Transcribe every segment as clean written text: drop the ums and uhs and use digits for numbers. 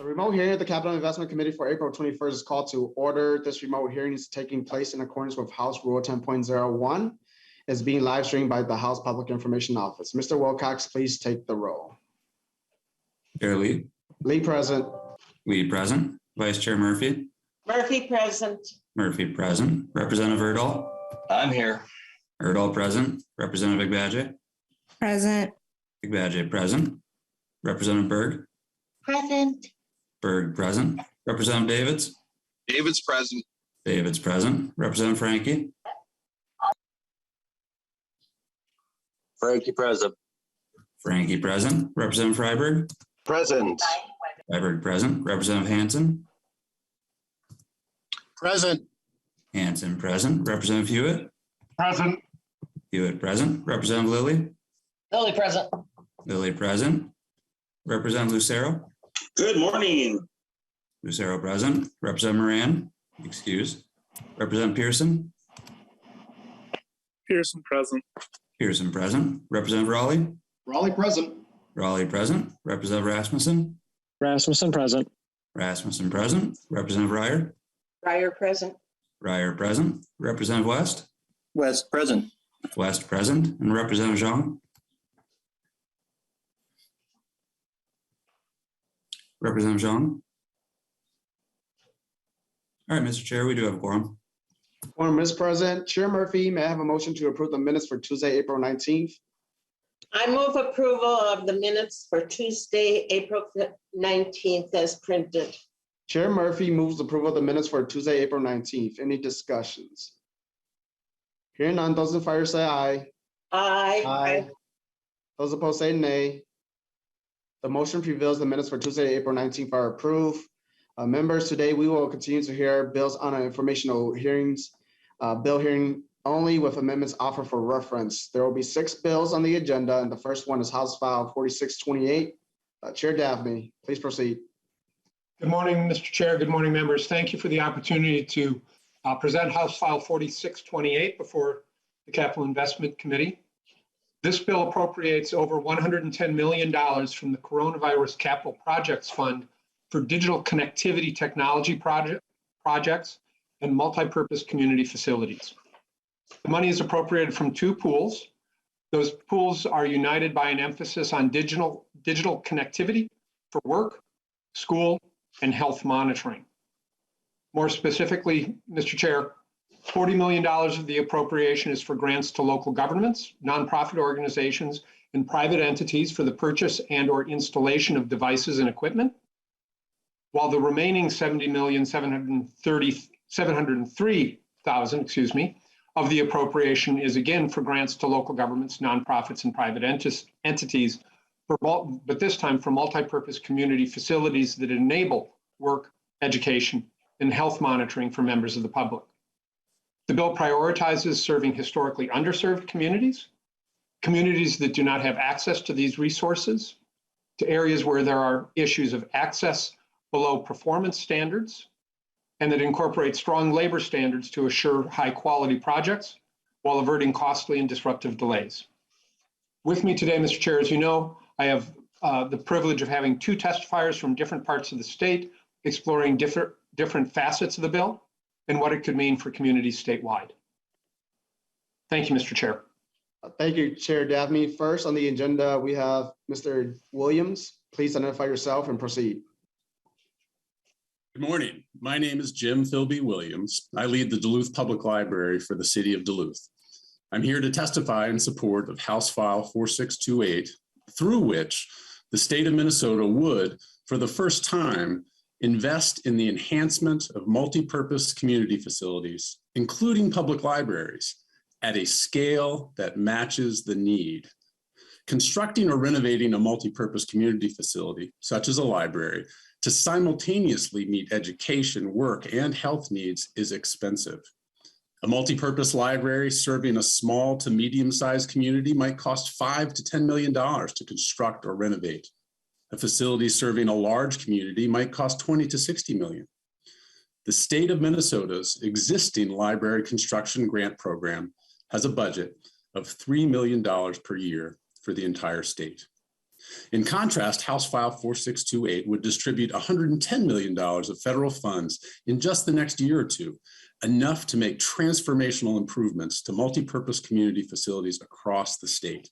The remote hearing of the Capital Investment Committee for April 21st is called to order. This remote hearing is taking place in accordance with House Rule 10.01. It's being live streamed by the House Public Information Office. Mr. Wilcox, please take the roll. Chair Lee. Lee present. Lee present. Vice Chair Murphy. Murphy present. Murphy present. Representative Erdahl. I'm here. Erdahl present. Representative Igbadje. Present. Igbadje present. Representative Berg. Present. Berg present. Representative Davids. David's present. Davids present. Representative Frankie. Frankie present. Frankie present. Representative Freiberg. Present. Freiberg present. Representative Hansen. Present. Hansen present. Representative Hewitt. Present. Hewitt present. Representative Lilly. Lilly present. Lilly present. Representative Lucero. Good morning. Lucero present. Representative Moran. Excused. Representative Pearson. Pearson present. Pearson present. Representative Raleigh. Raleigh present. Raleigh present. Representative Rasmussen. Rasmussen present. Rasmussen present. Representative Ryer. Ryer present. Ryer present. Representative West. West present. West present. And Representative Zhang. Representative Zhang. All right, Mr. Chair, we do have a quorum. Quorum is present. Chair Murphy, may I have a motion to approve the minutes for Tuesday, April 19th? I move approval of the minutes for Tuesday, April 19th as printed. Chair Murphy moves approval of the minutes for Tuesday, April 19th. Any discussions? Hearing none, those in favor say aye. Aye. Those opposed say nay. The motion prevails. The minutes for Tuesday, April 19th are approved. Members, today we will continue to hear bills on informational hearings, bill hearing only with amendments offered for reference. There will be 6 bills on the agenda, and the first one is House File 4628. Chair Davnie, please proceed. Good morning, Mr. Chair. Good morning, members. Thank you for the opportunity to present House File 4628 before the Capital Investment Committee. This bill appropriates over $110 million from the Coronavirus Capital Projects Fund for digital connectivity technology projects and multipurpose community facilities. The money is appropriated from 2 pools. Those pools are united by an emphasis on digital connectivity for work, school, and health monitoring. More specifically, Mr. Chair, $40 million of the appropriation is for grants to local governments, nonprofit organizations, and private entities for the purchase and/or installation of devices and equipment, while the remaining $70,703,000, of the appropriation is again for grants to local governments, nonprofits, and private entities, but this time for multipurpose community facilities that enable work, education, and health monitoring for members of the public. The bill prioritizes serving historically underserved communities, communities that do not have access to these resources, to areas where there are issues of access below performance standards, and that incorporate strong labor standards to assure high quality projects while averting costly and disruptive delays. With me today, Mr. Chair, as you know, I have the privilege of having 2 testifiers from different parts of the state exploring different facets of the bill and what it could mean for communities statewide. Thank you, Mr. Chair. Thank you, Chair Davnie. First on the agenda, we have Mr. Williams. Please identify yourself and proceed. Good morning. My name is Jim Philby Williams. I lead the Duluth Public Library for the City of Duluth. I'm here to testify in support of House File 4628, through which the state of Minnesota would, for the first time, invest in the enhancement of multipurpose community facilities, including public libraries, at a scale that matches the need. Constructing or renovating a multipurpose community facility, such as a library, to simultaneously meet education, work, and health needs is expensive. A multipurpose library serving a small to medium-sized community might cost $5 to $10 million to construct or renovate. A facility serving a large community might cost $20 to $60 million. The state of Minnesota's existing library construction grant program has a budget of $3 million per year for the entire state. In contrast, House File 4628 would distribute $110 million of federal funds in just the next year or two, enough to make transformational improvements to multipurpose community facilities across the state.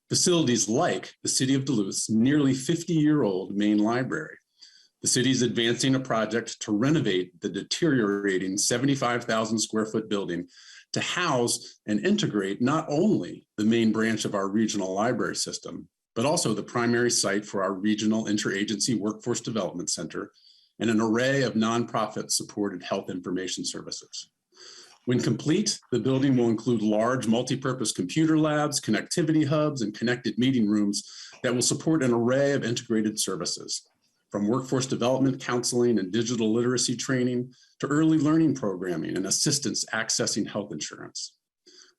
Facilities like the City of Duluth's nearly 50-year-old main library. The city is advancing a project to renovate the deteriorating 75,000 square foot building to house and integrate not only the main branch of our regional library system, but also the primary site for our regional interagency workforce development center and an array of nonprofit supported health information services. When complete, the building will include large multipurpose computer labs, connectivity hubs, and connected meeting rooms that will support an array of integrated services, from workforce development, counseling, and digital literacy training to early learning programming and assistance accessing health insurance.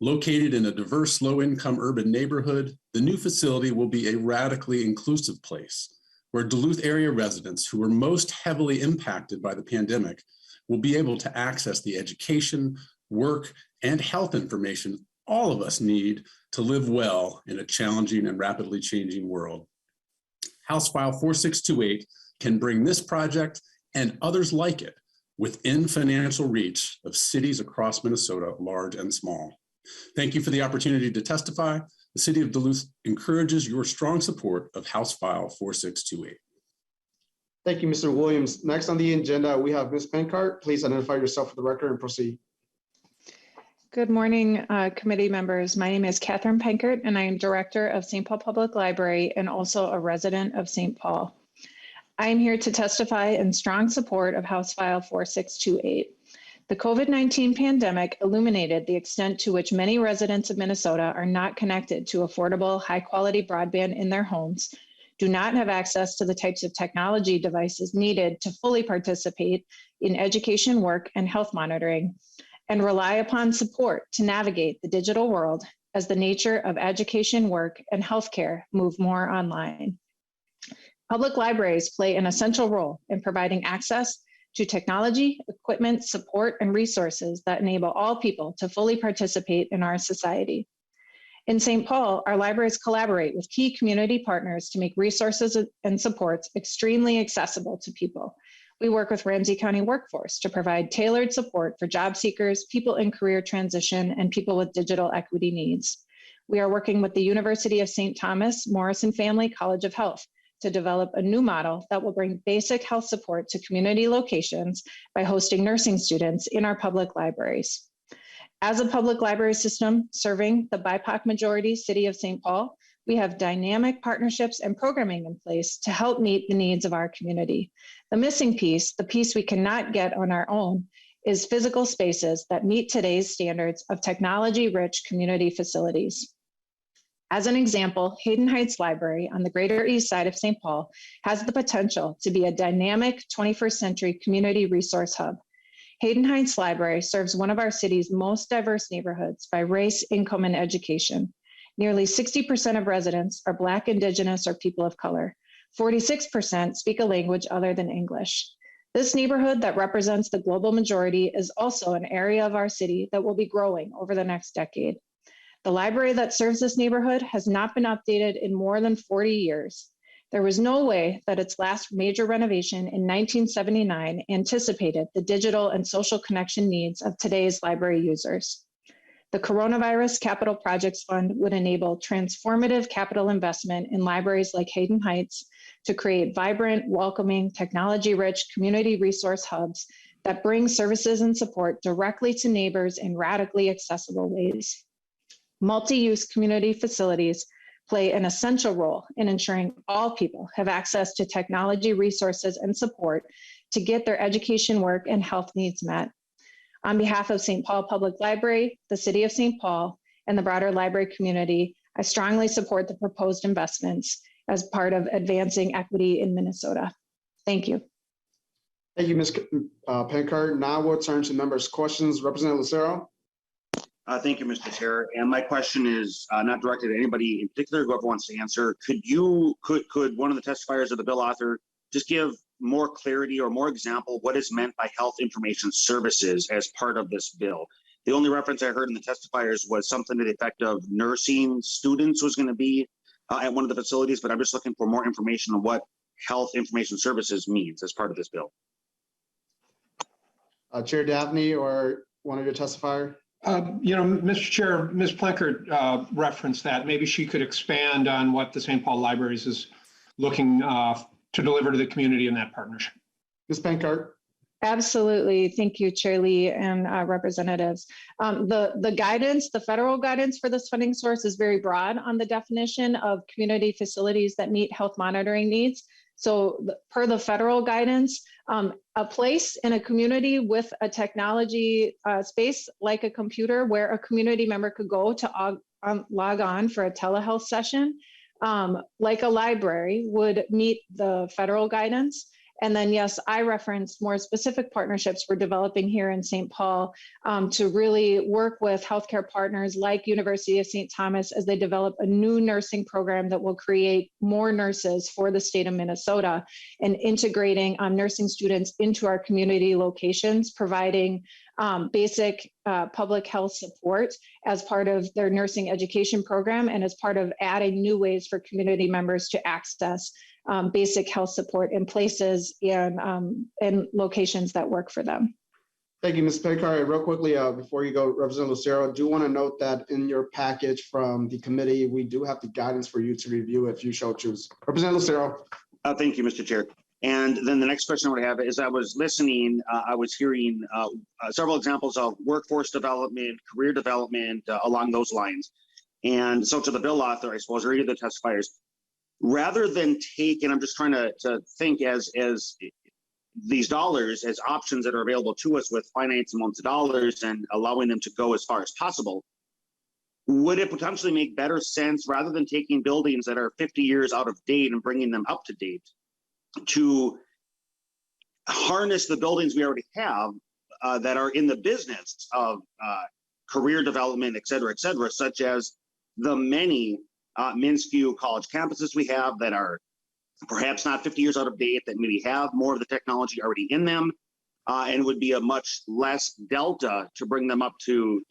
Located in a diverse low-income urban neighborhood, the new facility will be a radically inclusive place where Duluth area residents who were most heavily impacted by the pandemic will be able to access the education, work, and health information all of us need to live well in a challenging and rapidly changing world. House File 4628 can bring this project and others like it within financial reach of cities across Minnesota, large and small. Thank you for the opportunity to testify. The City of Duluth encourages your strong support of House File 4628. Thank you, Mr. Williams. Next on the agenda, we have Ms. Pankart. Please identify yourself for the record and proceed. Good morning, committee members. My name is Catherine Pankart, and I am Director of St. Paul Public Library and also a resident of St. Paul. I am here to testify in strong support of House File 4628. The COVID-19 pandemic illuminated the extent to which many residents of Minnesota are not connected to affordable, high-quality broadband in their homes, do not have access to the types of technology devices needed to fully participate in education, work, and health monitoring, and rely upon support to navigate the digital world as the nature of education, work, and healthcare move more online. Public libraries play an essential role in providing access to technology, equipment, support, and resources that enable all people to fully participate in our society. In St. Paul, our libraries collaborate with key community partners to make resources and supports extremely accessible to people. We work with Ramsey County Workforce to provide tailored support for job seekers, people in career transition, and people with digital equity needs. We are working with the University of St. Thomas Morrison Family College of Health to develop a new model that will bring basic health support to community locations by hosting nursing students in our public libraries. As a public library system serving the BIPOC majority city of St. Paul, we have dynamic partnerships and programming in place to help meet the needs of our community. The missing piece, the piece we cannot get on our own, is physical spaces that meet today's standards of technology-rich community facilities. As an example, Hayden Heights Library on the Greater East Side of St. Paul has the potential to be a dynamic 21st century community resource hub. Hayden Heights Library serves one of our city's most diverse neighborhoods by race, income, and education. Nearly 60% of residents are Black, Indigenous, or people of color. 46% speak a language other than English. This neighborhood that represents the global majority is also an area of our city that will be growing over the next decade. The library that serves this neighborhood has not been updated in more than 40 years. There was no way that its last major renovation in 1979 anticipated the digital and social connection needs of today's library users. The Coronavirus Capital Projects Fund would enable transformative capital investment in libraries like Hayden Heights to create vibrant, welcoming, technology-rich community resource hubs that bring services and support directly to neighbors in radically accessible ways. Multi-use community facilities play an essential role in ensuring all people have access to technology, resources, and support to get their education, work, and health needs met. On behalf of St. Paul Public Library, the City of St. Paul, and the broader library community, I strongly support the proposed investments as part of advancing equity in Minnesota. Thank you. Thank you, Ms. Pankart. Now we'll turn to members' questions. Representative Lucero. Thank you, Mr. Chair. And my question is not directed at anybody in particular, whoever wants to answer. Could one of the testifiers or the bill author just give more clarity or more example what is meant by health information services as part of this bill? The only reference I heard in the testifiers was something to the effect of nursing students was going to be at one of the facilities, but I'm just looking for more information on what health information services means as part of this bill. Chair Davnie or one of your testifier? Mr. Chair, Ms. Plenkert referenced that. Maybe she could expand on what the St. Paul Libraries is looking to deliver to the community in that partnership. Ms. Plenkert? Absolutely. Thank you, Chair Lee and representatives. The guidance, the federal guidance for this funding source is very broad on the definition of community facilities that meet health monitoring needs. So per the federal guidance, a place in a community with a technology space like a computer where a community member could go to log on for a telehealth session, like a library, would meet the federal guidance. And then, yes, I referenced more specific partnerships we're developing here in St. Paul to really work with healthcare partners like University of St. Thomas as they develop a new nursing program that will create more nurses for the state of Minnesota, and integrating nursing students into our community locations, providing basic public health support as part of their nursing education program and as part of adding new ways for community members to access basic health support in places and locations that work for them. Thank you, Ms. Plenkert. Real quickly, before you go, Representative Lucero, I do want to note that in your package from the committee, we do have the guidance for you to review if you so choose. Representative Lucero. Thank you, Mr. Chair. And then the next question I would have is, I was listening, I was hearing several examples of workforce development, career development along those lines. And so to the bill author, I suppose, or either the testifiers, rather than take, and I'm just trying to think as these dollars as options that are available to us with finite amounts of dollars and allowing them to go as far as possible, would it potentially make better sense, rather than taking buildings that are 50 years out of date and bringing them up to date, to harness the buildings we already have that are in the business of career development, et cetera, such as the many MnSCU college campuses we have that are perhaps not 50 years out of date, that maybe have more of the technology already in them, and would be a much less delta to bring them up to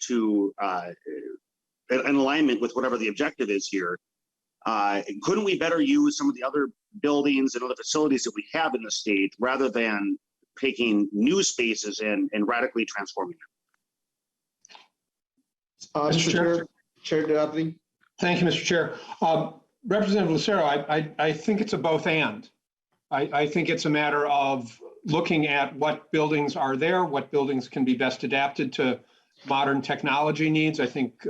in alignment with whatever the objective is here. Couldn't we better use some of the other buildings and other facilities that we have in the state, rather than taking new spaces and radically transforming them? Mr. Chair Davnie. Thank you, Mr. Chair. Representative Lucero, I think it's a both and. I think it's a matter of looking at what buildings are there, what buildings can be best adapted to modern technology needs. I think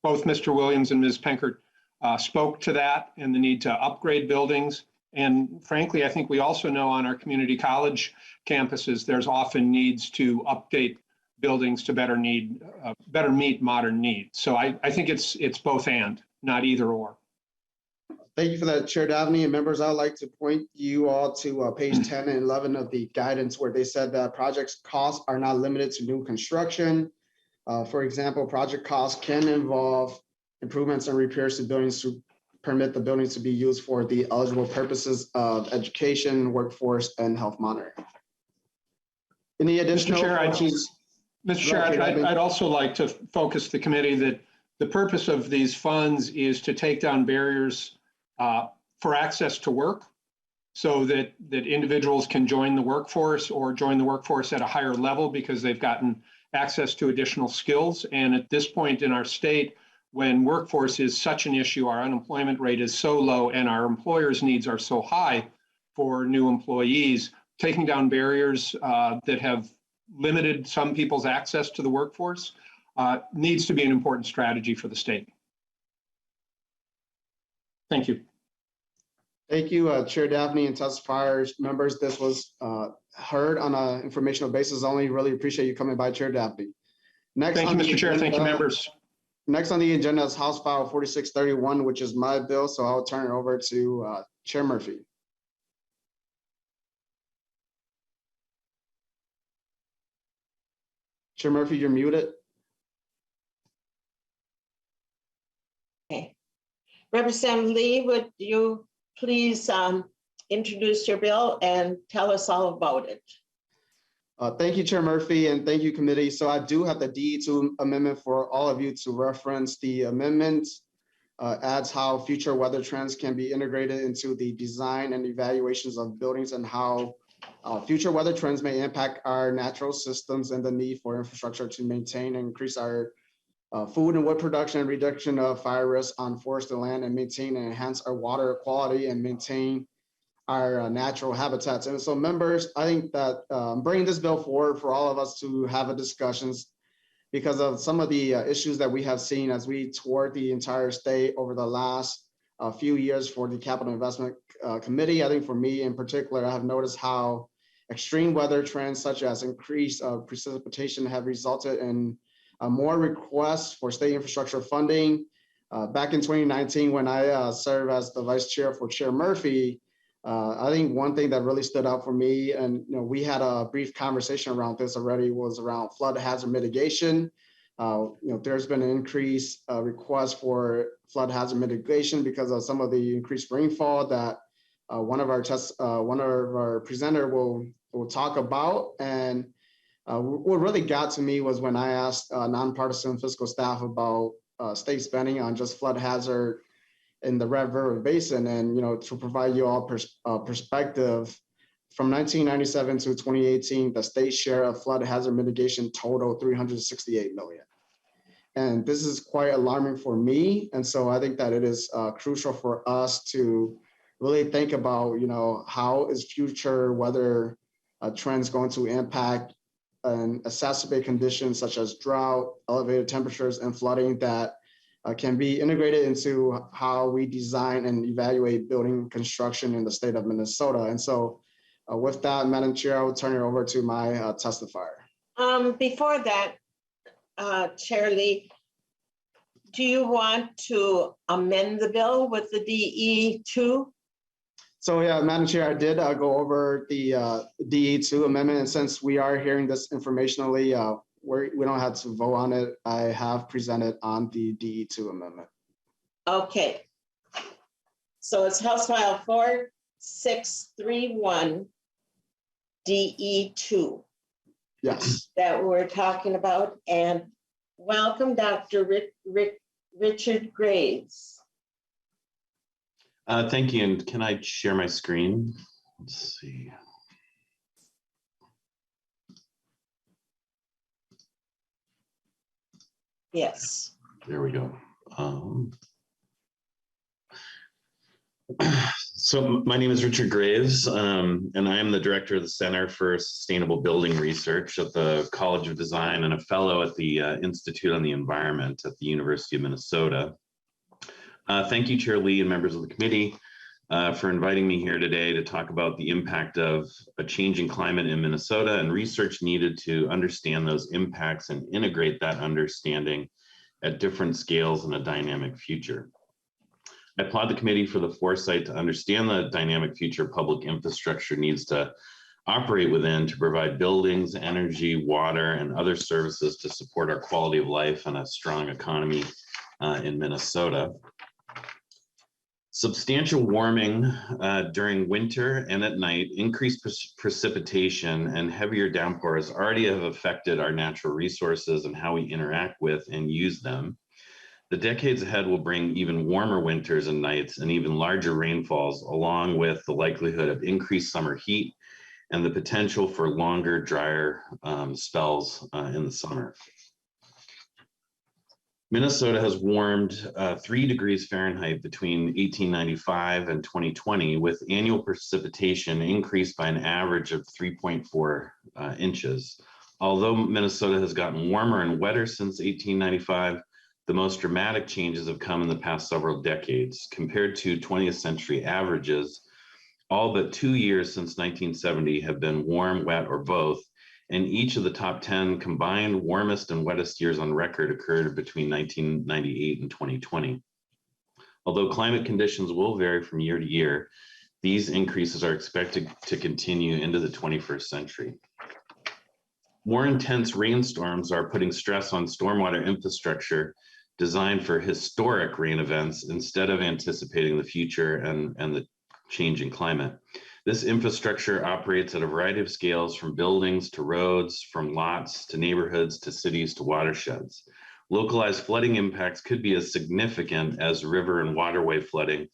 both Mr. Williams and Ms. Plenkert spoke to that and the need to upgrade buildings. And frankly, I think we also know on our community college campuses, there's often needs to update buildings to better meet modern needs. So I think it's both and, not either or. Thank you for that, Chair Davnie. And members, I'd like to point you all to page 10 and 11 of the guidance, where they said that projects costs are not limited to new construction. For example, project costs can involve improvements and repairs to buildings to permit the buildings to be used for the eligible purposes of education, workforce, and health monitoring. Any additional questions? Mr. Chair, I'd also like to focus the committee that the purpose of these funds is to take down barriers for access to work, so that individuals can join the workforce, or join the workforce at a higher level because they've gotten access to additional skills. And at this point in our state, when workforce is such an issue, our unemployment rate is so low, and our employers' needs are so high for new employees, taking down barriers that have limited some people's access to the workforce needs to be an important strategy for the state. Thank you. Thank you, Chair Davnie and testifiers. Members, this was heard on an informational basis only. Really appreciate you coming by, Chair Davnie. Next, thank you, Mr. Chair. Thank you, members. Next on the agenda is House File 4631, which is my bill. So I'll turn it over to Chair Murphy. Chair Murphy, you're muted. Okay. Representative Lee, would you please introduce your bill and tell us all about it? Thank you, Chair Murphy, and thank you, committee. So I do have the D2 amendment for all of you to reference. The amendment adds how future weather trends can be integrated into the design and evaluations of buildings and how future weather trends may impact our natural systems and the need for infrastructure to maintain and increase our food and wood production and reduction of fire risk on forested land and maintain and enhance our water quality and maintain our natural habitats. And so members, I think that bringing this bill forward for all of us to have a discussions because of some of the issues that we have seen as we toured the entire state over the last few years for the Capital Investment Committee. I think for me in particular, I have noticed how extreme weather trends such as increased precipitation have resulted in more requests for state infrastructure funding. Back in 2019, when I served as the vice chair for Chair Murphy, I think one thing that really stood out for me, and we had a brief conversation around this already, was around flood hazard mitigation. There's been an increased request for flood hazard mitigation because of some of the increased rainfall that one of our presenter will talk about. And what really got to me was when I asked nonpartisan fiscal staff about state spending on just flood hazard in the Red River Basin, and to provide you all perspective, from 1997 to 2018, the state share of flood hazard mitigation totaled $368 million. And this is quite alarming for me. And so I think that it is crucial for us to really think about, how is future weather trends going to impact and exacerbate conditions such as drought, elevated temperatures, and flooding that can be integrated into how we design and evaluate building construction in the state of Minnesota. And so with that, Madam Chair, I will turn it over to my testifier. Before that, Chair Lee, do you want to amend the bill with the DE2? So yeah, Madam Chair, I did go over the DE2 amendment, and since we are hearing this informationally, we don't have to vote on it. I have presented on the DE2 amendment. Okay. So it's House File 4631 DE2. Yes. That we're talking about. And welcome, Dr. Richard Graves. Thank you. And can I share my screen? Let's see. Yes. There we go. So my name is Richard Graves, and I am the director of the Center for Sustainable Building Research at the College of Design and a fellow at the Institute on the Environment at the University of Minnesota. Thank you, Chair Lee and members of the committee for inviting me here today to talk about the impact of a changing climate in Minnesota and research needed to understand those impacts and integrate that understanding at different scales in a dynamic future. I applaud the committee for the foresight to understand the dynamic future public infrastructure needs to operate within to provide buildings, energy, water, and other services to support our quality of life and a strong economy in Minnesota. Substantial warming during winter and at night, increased precipitation and heavier downpours already have affected our natural resources and how we interact with and use them. The decades ahead will bring even warmer winters and nights and even larger rainfalls, along with the likelihood of increased summer heat and the potential for longer, drier spells in the summer. Minnesota has warmed 3 degrees Fahrenheit between 1895 and 2020, with annual precipitation increased by an average of 3.4 inches. Although Minnesota has gotten warmer and wetter since 1895, the most dramatic changes have come in the past several decades. Compared to 20th century averages, all but 2 years since 1970 have been warm, wet, or both, and each of the top 10 combined warmest and wettest years on record occurred between 1998 and 2020. Although climate conditions will vary from year to year, these increases are expected to continue into the 21st century. More intense rainstorms are putting stress on stormwater infrastructure designed for historic rain events instead of anticipating the future and the changing climate. This infrastructure operates at a variety of scales, from buildings to roads, from lots to neighborhoods to cities to watersheds. localized flooding impacts could be as significant as river and waterway flooding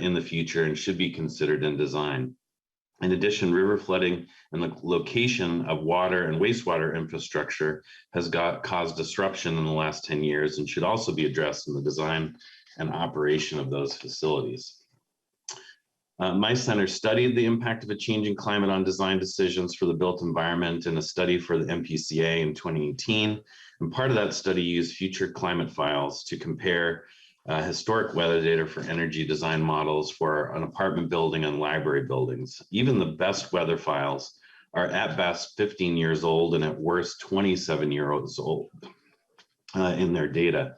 in the future and should be considered in design. In addition, river flooding and the location of water and wastewater infrastructure has caused disruption in the last 10 years and should also be addressed in the design and operation of those facilities. My center studied the impact of a changing climate on design decisions for the built environment in a study for the MPCA in 2018. And part of that study used future climate files to compare historic weather data for energy design models for an apartment building and library buildings. Even the best weather files are at best 15 years old and at worst 27 years old in their data.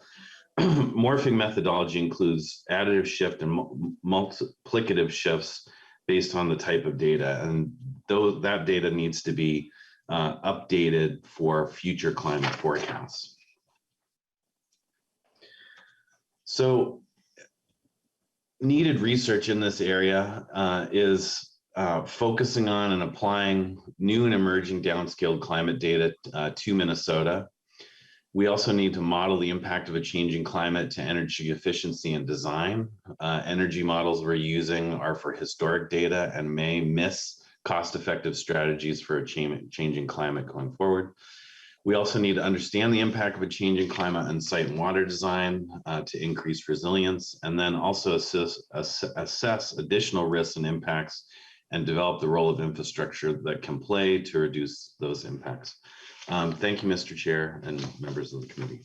Morphing methodology includes additive shift and multiplicative shifts based on the type of data, and that data needs to be updated for future climate forecasts. So needed research in this area is focusing on and applying new and emerging downscaled climate data to Minnesota. We also need to model the impact of a changing climate to energy efficiency and design. Energy models we're using are for historic data and may miss cost-effective strategies for a changing climate going forward. We also need to understand the impact of a changing climate on site and water design to increase resilience, and then also assess additional risks and impacts and develop the role of infrastructure that can play to reduce those impacts. Thank you, Mr. Chair and members of the committee.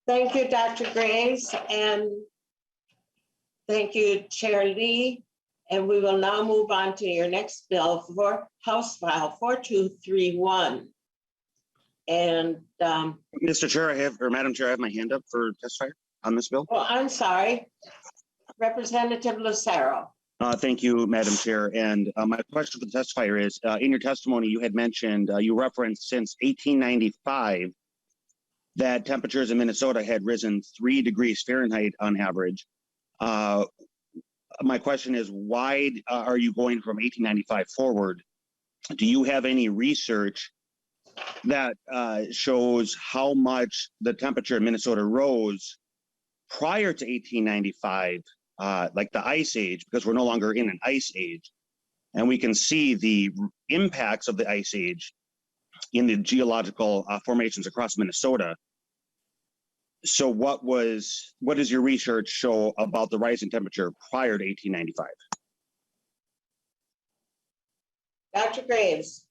Thank you, Dr. Graves, and thank you, Chair Lee. And we will now move on to your next bill for House File 4231. And Mr. Chair, Madam Chair, I have my hand up for testify on this bill. oh, I'm sorry, Representative Lucero. Thank you, Madam Chair. And my question for the testifier is, in your testimony, you had mentioned, you referenced since 1895 that temperatures in Minnesota had risen 3 degrees Fahrenheit on average. My question is, why are you going from 1895 forward? Do you have any research that shows how much the temperature in Minnesota rose prior to 1895, like the ice age, because we're no longer in an ice age? And we can see the impacts of the ice age in the geological formations across Minnesota. So what does your research show about the rise in temperature prior to 1895? Dr. Graves.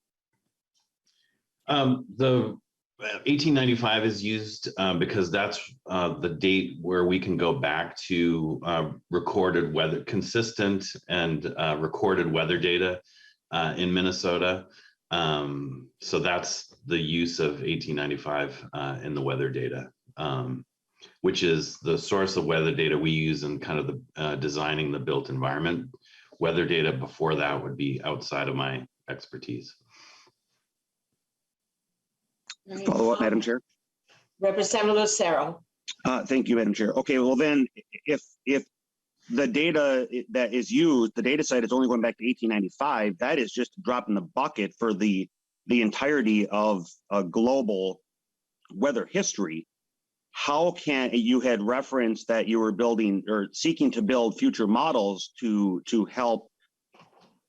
The 1895 is used because that's the date where we can go back to recorded weather, consistent and recorded weather data in Minnesota. So that's the use of 1895 in the weather data, which is the source of weather data we use in kind of the designing the built environment. Weather data before that would be outside of my expertise. Follow up, Madam Chair. Representative Lucero. Thank you, Madam Chair. Okay, well then, if the data that is used, the data set is only going back to 1895, that is just a drop in the bucket for the entirety of a global weather history. How can, you had referenced that you were building or seeking to build future models to help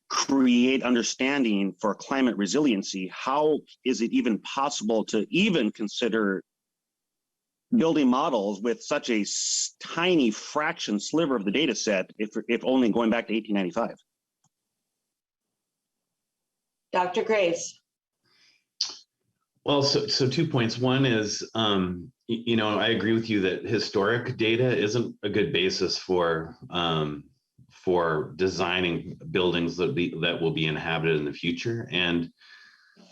create understanding for climate resiliency. How is it even possible to even consider building models with such a tiny fraction sliver of the data set, if only going back to 1895? Dr. Graves. Well, so 2 points. One is, you know, I agree with you that historic data isn't a good basis for designing buildings that will be inhabited in the future. And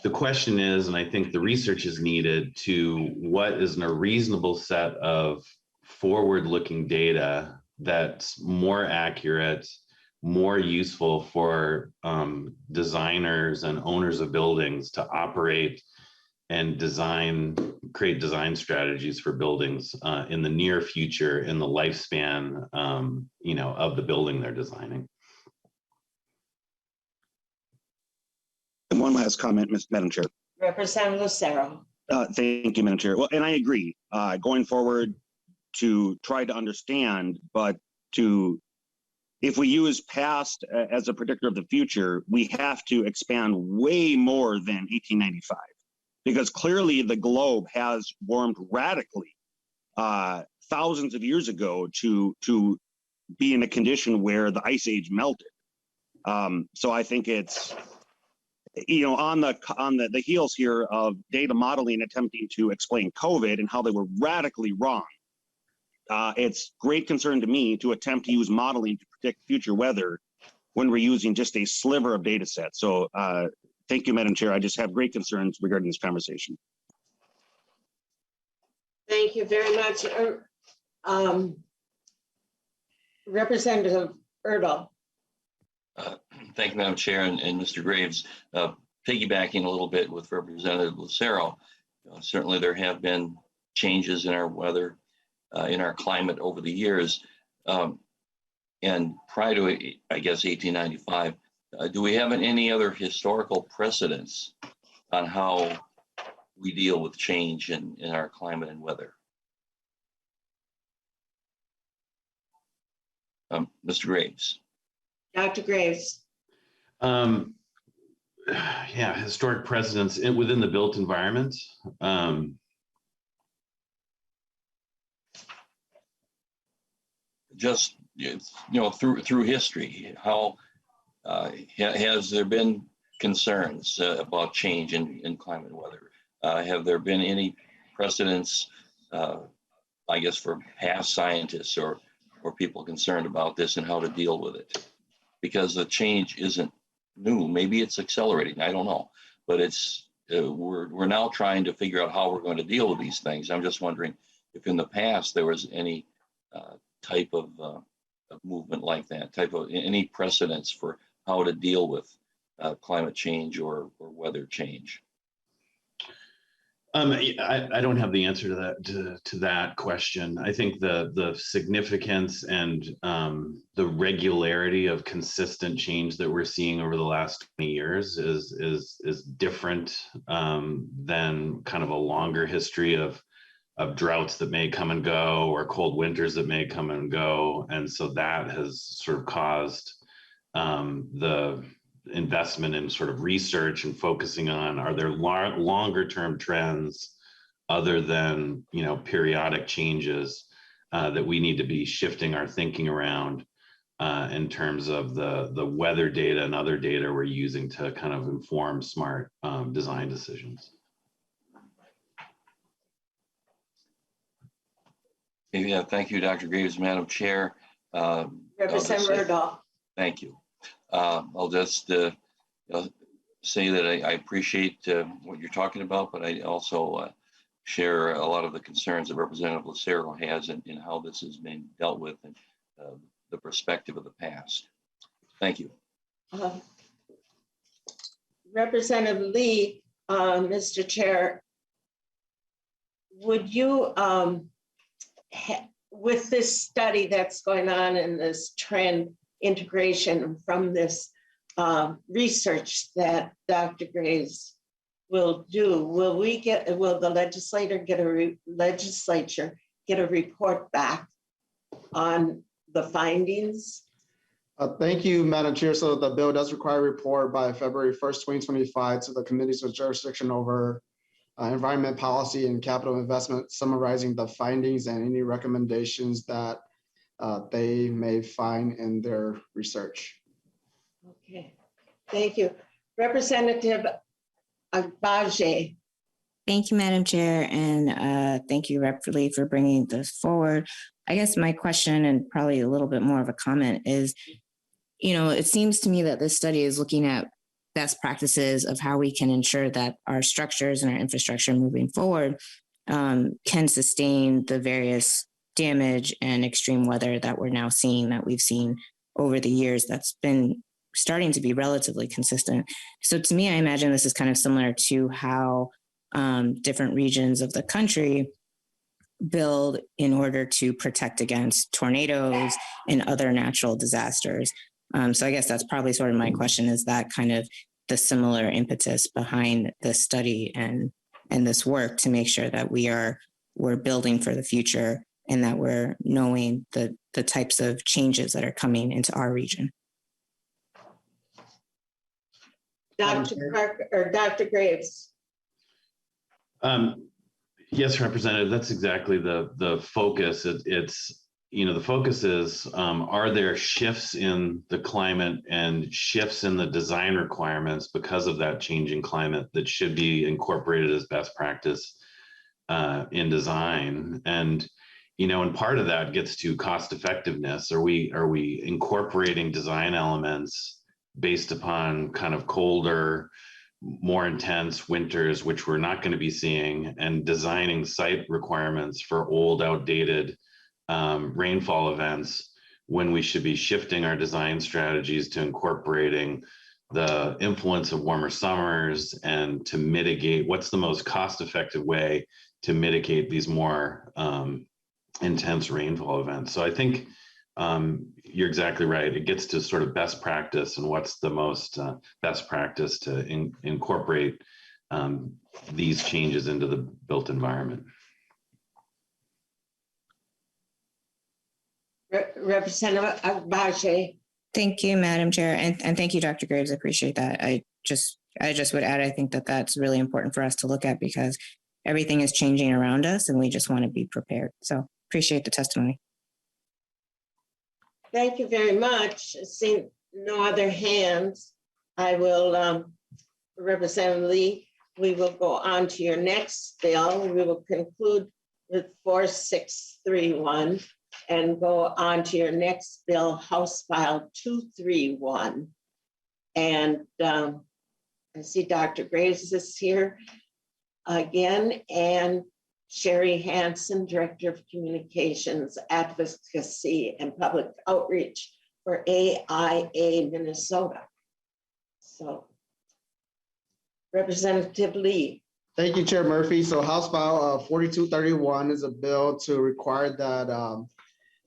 the question is, and I think the research is needed to what is a reasonable set of forward-looking data that's more accurate, more useful for designers and owners of buildings to operate and create design strategies for buildings in the near future, in the lifespan, you know, of the building they're designing. one last comment, Madam Chair. Representative Lucero. Thank you, Madam Chair. Well, and I agree, going forward to try to understand, but if we use past as a predictor of the future, we have to expand way more than 1895, because clearly the globe has warmed radically thousands of years ago to be in a condition where the ice age melted. So I think it's, on the heels here of data modeling attempting to explain COVID and how they were radically wrong. It's great concern to me to attempt to use modeling to predict future weather when we're using just a sliver of data set. So thank you, Madam Chair. I just have great concerns regarding this conversation. Thank you very much. Representative Erdahl. Thank you, Madam Chair, and Mr. Graves. Piggybacking a little bit with Representative Lucero, certainly there have been changes in our weather, in our climate over the years. And prior to, I guess, 1895, do we have any other historical precedents on how we deal with change in our climate and weather? Mr. Graves. Dr. Graves. Yeah, historic precedents within the built environment. Just through history, how has there been concerns about change in climate and weather? Have there been any precedents, I guess, for past scientists or people concerned about this and how to deal with it? Because the change isn't new. Maybe it's accelerating. I don't know, but it's we're now trying to figure out how we're going to deal with these things. I'm just wondering if in the past there was any type of movement like that, any precedents for how to deal with climate change or weather change. I don't have the answer to that question. I think the significance and the regularity of consistent change that we're seeing over the last 20 years is different than kind of a longer history of droughts that may come and go, or cold winters that may come and go. And so that has sort of caused the investment in sort of research and focusing on, are there longer term trends other than, periodic changes that we need to be shifting our thinking around in terms of the weather data and other data we're using to kind of inform smart design decisions. Yeah, thank you, Dr. Graves, Madam Chair. Representative Erdahl. Thank you. I'll just say that I appreciate what you're talking about, but I also share a lot of the concerns that Representative Lucero has in how this has been dealt with and the perspective of the past. Thank you. Representative Lee, Mr. Chair, would you, with this study that's going on and this trend integration from this research that Dr. Graves will do, will the legislature get a report back on the findings? Thank you, Madam Chair. So the bill does require a report by February 1st, 2025 to the committees with jurisdiction over environment policy and capital investment, summarizing the findings and any recommendations that they may find in their research. Okay, thank you. Representative Agbaje. Thank you, Madam Chair, and thank you, Rep. Lee, for bringing this forward. I guess my question, and probably a little bit more of a comment, is, it seems to me that this study is looking at best practices of how we can ensure that our structures and our infrastructure moving forward can sustain the various damage and extreme weather that we're now seeing, that we've seen over the years, that's been starting to be relatively consistent. So to me, I imagine this is kind of similar to how different regions of the country build in order to protect against tornadoes and other natural disasters. So I guess that's probably sort of my question, is that kind of the similar impetus behind this study and this work to make sure that we're building for the future and that we're knowing the types of changes that are coming into our region. Dr. Parker or Dr. Graves. Yes, Representative, that's exactly the focus. It's, you know, the focus is, are there shifts in the climate and shifts in the design requirements because of that changing climate that should be incorporated as best practice in design? And, you know, and part of that gets to cost effectiveness. Are we incorporating design elements based upon kind of colder, more intense winters, which we're not going to be seeing, and designing site requirements for old, outdated rainfall events when we should be shifting our design strategies to incorporating the influence of warmer summers and to mitigate what's the most cost-effective way to mitigate these more intense rainfall events. So I think you're exactly right. It gets to sort of best practice and what's the most best practice to incorporate these changes into the built environment. Representative Agbaje. Thank you, Madam Chair, and thank you, Dr. Graves. I appreciate that. I just would add, I think that that's really important for us to look at because everything is changing around us and we just want to be prepared. So appreciate the testimony. Thank you very much. Seeing no other hands, I will, Representative Lee, we will go on to your next bill. We will conclude with 4631 and go on to your next bill, House File 231. And I see Dr. Graves is here again, and Sherry Hansen, Director of Communications, Advocacy, and Public Outreach for AIA Minnesota. So, Representative Lee. Thank you, Chair Murphy. So House File 4231 is a bill to require that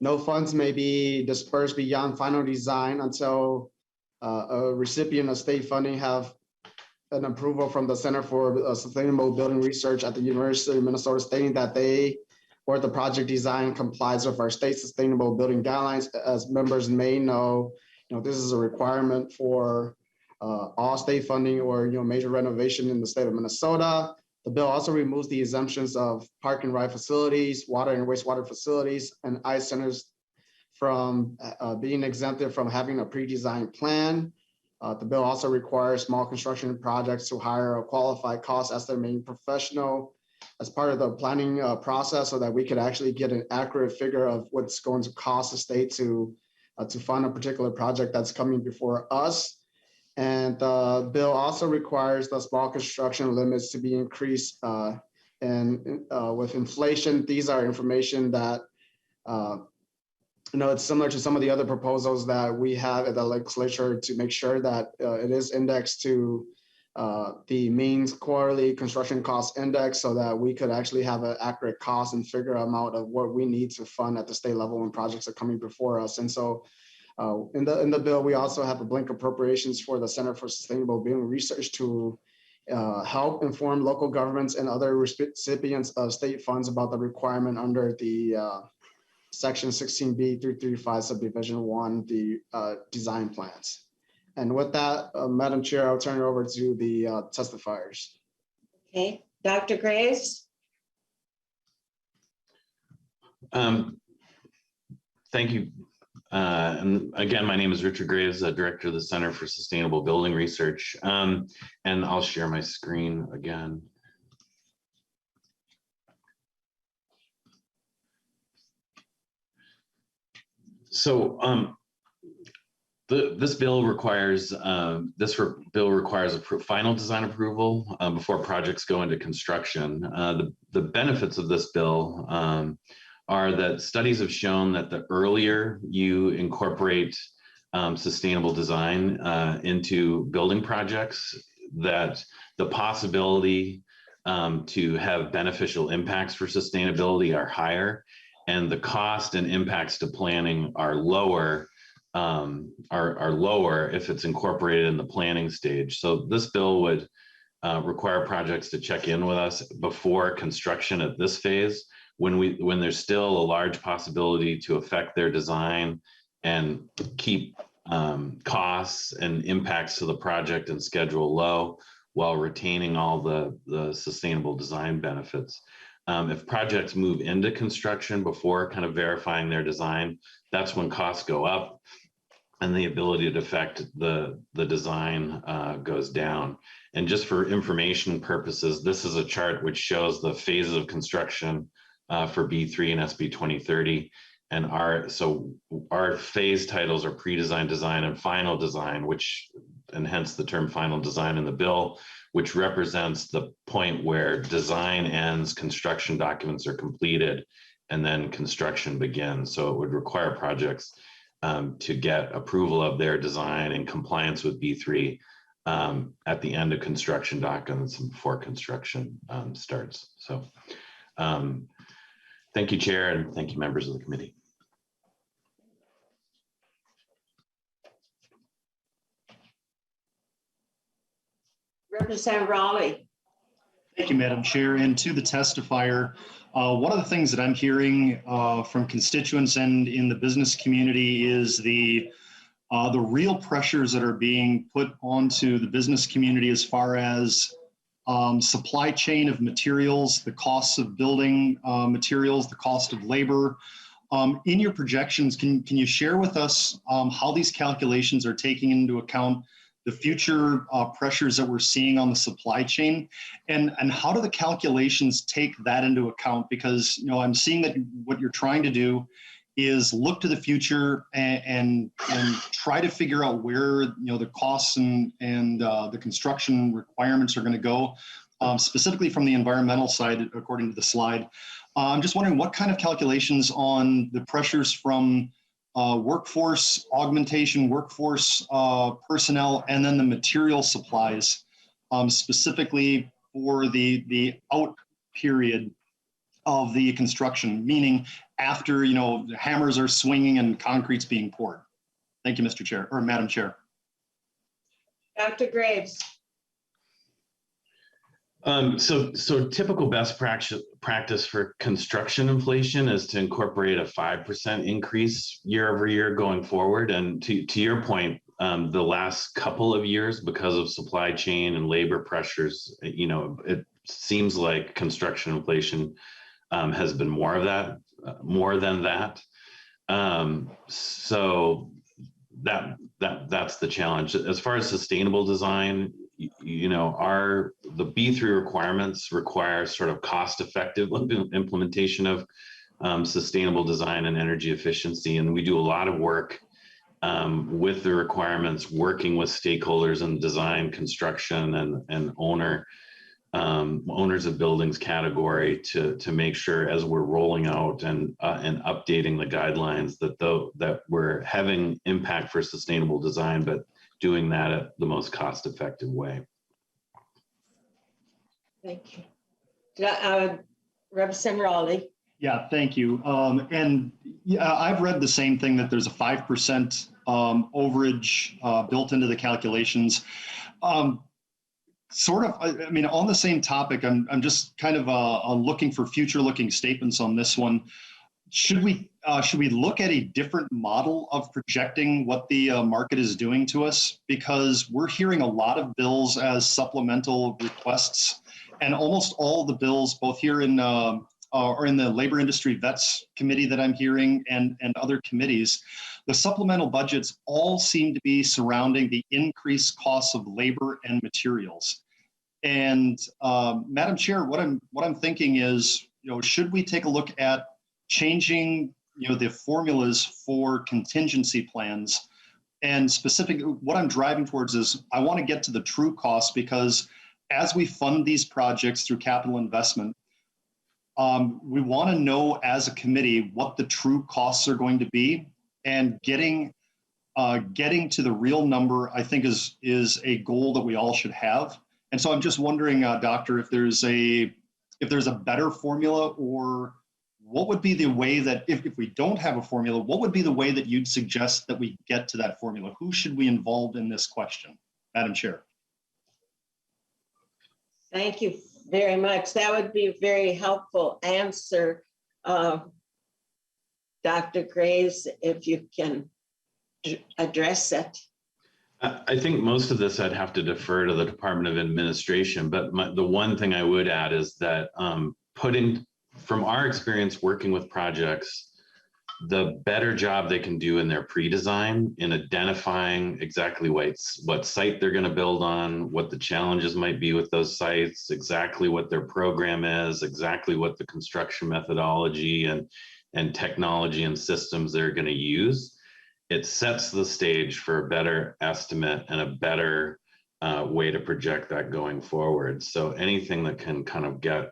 no funds may be dispersed beyond final design until a recipient of state funding have an approval from the Center for Sustainable Building Research at the University of Minnesota stating that they or the project design complies with our state sustainable building guidelines. As members may know, this is a requirement for all state funding or major renovation in the state of Minnesota. The bill also removes the exemptions of park and ride facilities, water and wastewater facilities, and ICE centers from being exempted from having a pre-designed plan. The bill also requires small construction projects to hire a qualified cost estimating professional as part of the planning process so that we could actually get an accurate figure of what's going to cost the state to fund a particular project that's coming before us. And the bill also requires the small construction limits to be increased. And with inflation, these are information that it's similar to some of the other proposals that we have at the legislature to make sure that it is indexed to the means quarterly construction cost index so that we could actually have an accurate cost and figure amount of what we need to fund at the state level when projects are coming before us. And so in the bill, we also have a blank appropriations for the Center for Sustainable Building Research to help inform local governments and other recipients of state funds about the requirement under the Section 16B 335 Subdivision 1, the design plans. And with that, Madam Chair, I'll turn it over to the testifiers. Okay, Dr. Graves. Thank you. And again, my name is Richard Graves, Director of the Center for Sustainable Building Research. And I'll share my screen again. So this bill requires a final design approval before projects go into construction. The benefits of this bill are that studies have shown that the earlier you incorporate sustainable design into building projects, that the possibility to have beneficial impacts for sustainability are higher, and the cost and impacts to planning are lower are lower if it's incorporated in the planning stage. So this bill would require projects to check in with us before construction at this phase, when there's still a large possibility to affect their design and keep costs and impacts to the project and schedule low while retaining all the sustainable design benefits. If projects move into construction before kind of verifying their design, that's when costs go up and the ability to affect the design goes down. And just for information purposes, this is a chart which shows the phases of construction for B3 and SB 2030. And our phase titles are pre-design, design, and final design, and hence the term final design in the bill, which represents the point where design ends, construction documents are completed, and then construction begins. So it would require projects to get approval of their design in compliance with B3 at the end of construction documents and before construction starts. So thank you, Chair, and thank you, members of the committee. Representative Raleigh. Thank you, Madam Chair. And to the testifier, one of the things that I'm hearing from constituents and in the business community is the real pressures that are being put onto the business community as far as supply chain of materials, the costs of building materials, the cost of labor. In your projections, can you share with us how these calculations are taking into account the future pressures that we're seeing on the supply chain, and how do the calculations take that into account? Because I'm seeing that what you're trying to do is look to the future and try to figure out where the costs and the construction requirements are going to go, specifically from the environmental side, according to the slide. I'm just wondering what kind of calculations on the pressures from workforce augmentation, workforce personnel, and then the material supplies, specifically for the out period of the construction, meaning after the hammers are swinging and concrete's being poured. Thank you, Mr. Chair, or Madam Chair. Dr. Graves. So typical best practice for construction inflation is to incorporate a 5% increase year over year going forward. And to your point, the last couple of years, because of supply chain and labor pressures, it seems like construction inflation has been more than that. So that's the challenge. As far as sustainable design, the B3 requirements require sort of cost-effective implementation of sustainable design and energy efficiency. And we do a lot of work with the requirements, working with stakeholders in design, construction, and owners of buildings category to make sure as we're rolling out and updating the guidelines that we're having impact for sustainable design, but doing that at the most cost-effective way. Thank you. Representative Raleigh. Yeah, thank you. And yeah, I've read the same thing, that there's a 5% overage built into the calculations. Sort of, I mean, on the same topic, I'm just kind of looking for future-looking statements on this one. Should we look at a different model of projecting what the market is doing to us? Because we're hearing a lot of bills as supplemental requests, and almost all the bills, both here in or in the Labor Industry Vets Committee that I'm hearing and other committees, the supplemental budgets all seem to be surrounding the increased costs of labor and materials. And Madam Chair, what I'm thinking is, should we take a look at changing the formulas for contingency plans? And specifically, what I'm driving towards is I want to get to the true cost, because as we fund these projects through capital investment, we want to know as a committee what the true costs are going to be, and getting to the real number, I think, is a goal that we all should have. And so I'm just wondering, Doctor, if there's a better formula or what would be the way that, if we don't have a formula, what would be the way that you'd suggest that we get to that formula? Who should we involve in this question, Madam Chair? Thank you very much. That would be a very helpful answer. Dr. Graves, if you can address it. I think most of this I'd have to defer to the Department of Administration, but the one thing I would add is that from our experience working with projects, the better job they can do in their pre-design in identifying exactly what site they're going to build on, what the challenges might be with those sites, exactly what their program is, exactly what the construction methodology and technology and systems they're going to use. It sets the stage for a better estimate and a better way to project that going forward. So anything that can kind of get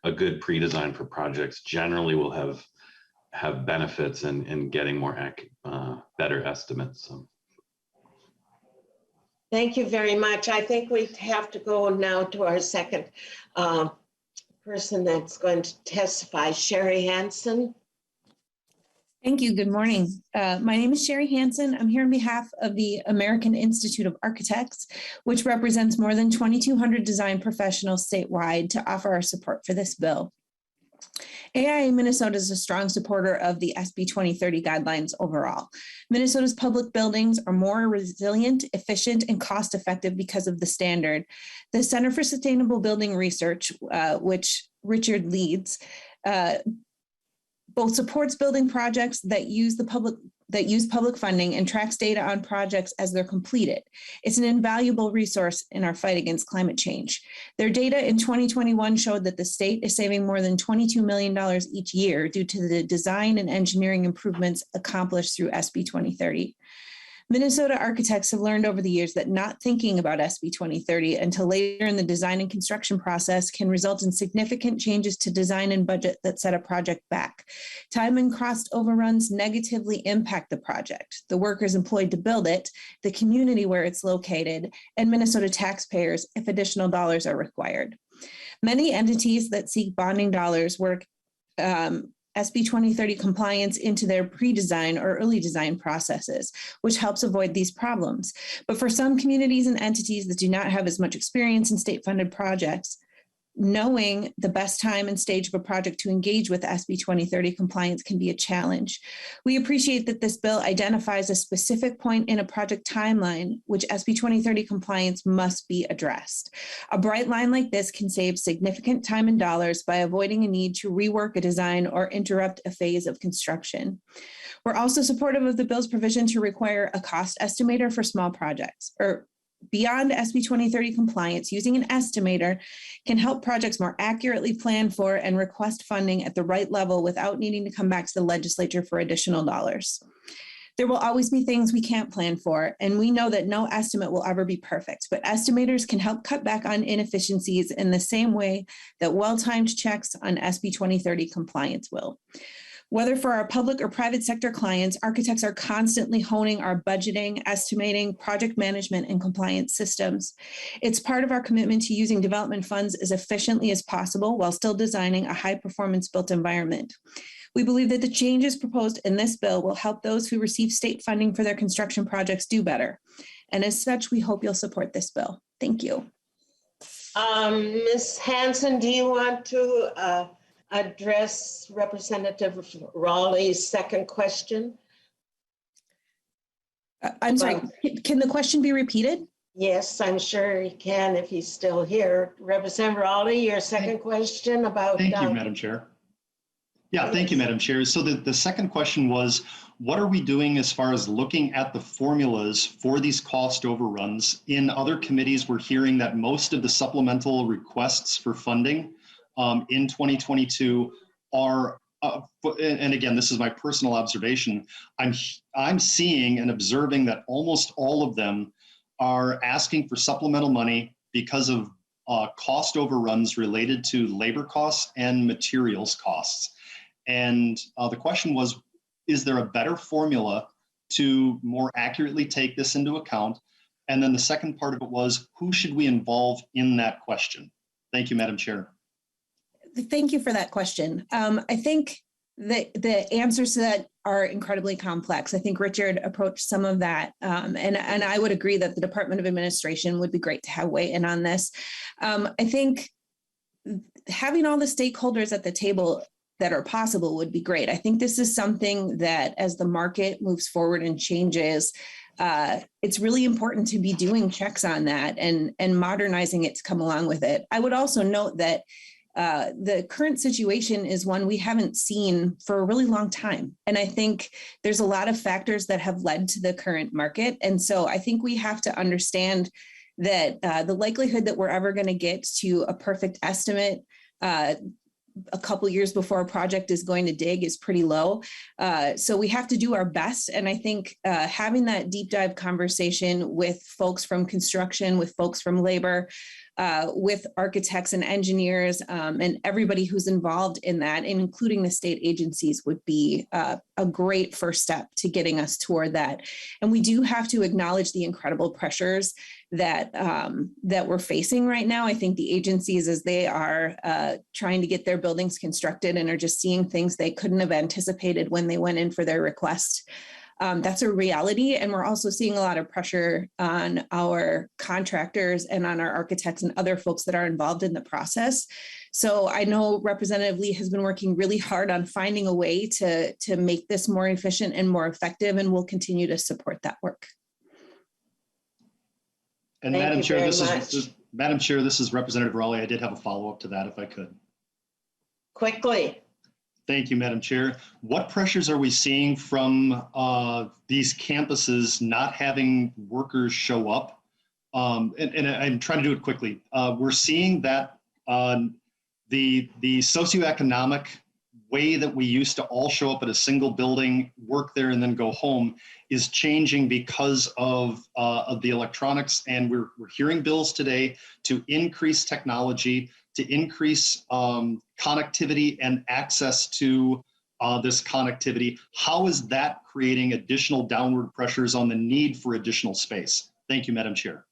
a good pre-design for projects generally will have benefits in getting more better estimates. So. Thank you very much. I think we have to go now to our second person that's going to testify, Sherry Hansen. Thank you. Good morning. My name is Sherry Hansen. I'm here on behalf of the American Institute of Architects, which represents more than 2,200 design professionals statewide to offer our support for this bill. AIA Minnesota is a strong supporter of the SB 2030 guidelines overall. Minnesota's public buildings are more resilient, efficient, and cost-effective because of the standard. The Center for Sustainable Building Research, which Richard leads, both supports building projects that use public funding and tracks data on projects as they're completed. It's an invaluable resource in our fight against climate change. Their data in 2021 showed that the state is saving more than $22 million each year due to the design and engineering improvements accomplished through SB 2030. Minnesota architects have learned over the years that not thinking about SB 2030 until later in the design and construction process can result in significant changes to design and budget that set a project back. Time and cost overruns negatively impact the project, the workers employed to build it, the community where it's located, and Minnesota taxpayers if additional dollars are required. Many entities that seek bonding dollars work SB 2030 compliance into their pre-design or early design processes, which helps avoid these problems. But for some communities and entities that do not have as much experience in state-funded projects, knowing the best time and stage of a project to engage with SB 2030 compliance can be a challenge. We appreciate that this bill identifies a specific point in a project timeline which SB 2030 compliance must be addressed. A bright line like this can save significant time and dollars by avoiding a need to rework a design or interrupt a phase of construction. We're also supportive of the bill's provision to require a cost estimator for small projects, or beyond SB 2030 compliance, using an estimator can help projects more accurately plan for and request funding at the right level without needing to come back to the legislature for additional dollars. There will always be things we can't plan for, and we know that no estimate will ever be perfect, but estimators can help cut back on inefficiencies in the same way that well-timed checks on SB 2030 compliance will. Whether for our public or private sector clients, architects are constantly honing our budgeting, estimating, project management, and compliance systems. It's part of our commitment to using development funds as efficiently as possible while still designing a high-performance built environment. We believe that the changes proposed in this bill will help those who receive state funding for their construction projects do better. And as such, we hope you'll support this bill. Thank you. Ms. Hansen, do you want to address Representative Raleigh's second question? I'm sorry, can the question be repeated? Yes, I'm sure he can if he's still here. Representative Raleigh, your second question about— Thank you, Madam Chair. Yeah, thank you, Madam Chair. So the second question was, what are we doing as far as looking at the formulas for these cost overruns? In other committees, we're hearing that most of the supplemental requests for funding in 2022 are, and again, this is my personal observation, I'm seeing and observing that almost all of them are asking for supplemental money because of cost overruns related to labor costs and materials costs. And the question was, is there a better formula to more accurately take this into account? And then the second part of it was, who should we involve in that question? Thank you, Madam Chair. Thank you for that question. I think that the answers to that are incredibly complex. I think Richard approached some of that. And I would agree that the Department of Administration would be great to have weigh in on this. I think having all the stakeholders at the table that are possible would be great. I think this is something that as the market moves forward and changes, it's really important to be doing checks on that and modernizing it to come along with it. I would also note that the current situation is one we haven't seen for a really long time. And I think there's a lot of factors that have led to the current market. And so I think we have to understand that the likelihood that we're ever going to get to a perfect estimate a couple years before a project is going to dig is pretty low. So we have to do our best. And I think having that deep dive conversation with folks from construction, with folks from labor, with architects and engineers and everybody who's involved in that, including the state agencies, would be a great first step to getting us toward that. And we do have to acknowledge the incredible pressures that that we're facing right now. I think the agencies, as they are trying to get their buildings constructed and are just seeing things they couldn't have anticipated when they went in for their request. That's a reality. And we're also seeing a lot of pressure on our contractors and on our architects and other folks that are involved in the process. So I know Representative Lee has been working really hard on finding a way to make this more efficient and more effective, and we'll continue to support that work. And Madam Chair, this is Representative Raleigh. I did have a follow-up to that if I could. Quickly. Thank you, Madam Chair. What pressures are we seeing from these campuses not having workers show up? And I'm trying to do it quickly. We're seeing that the socioeconomic way that we used to all show up at a single building, work there, and then go home is changing because of the electronics. And we're hearing bills today to increase technology, to increase connectivity and access to this connectivity. How is that creating additional downward pressures on the need for additional space? Thank you, Madam Chair.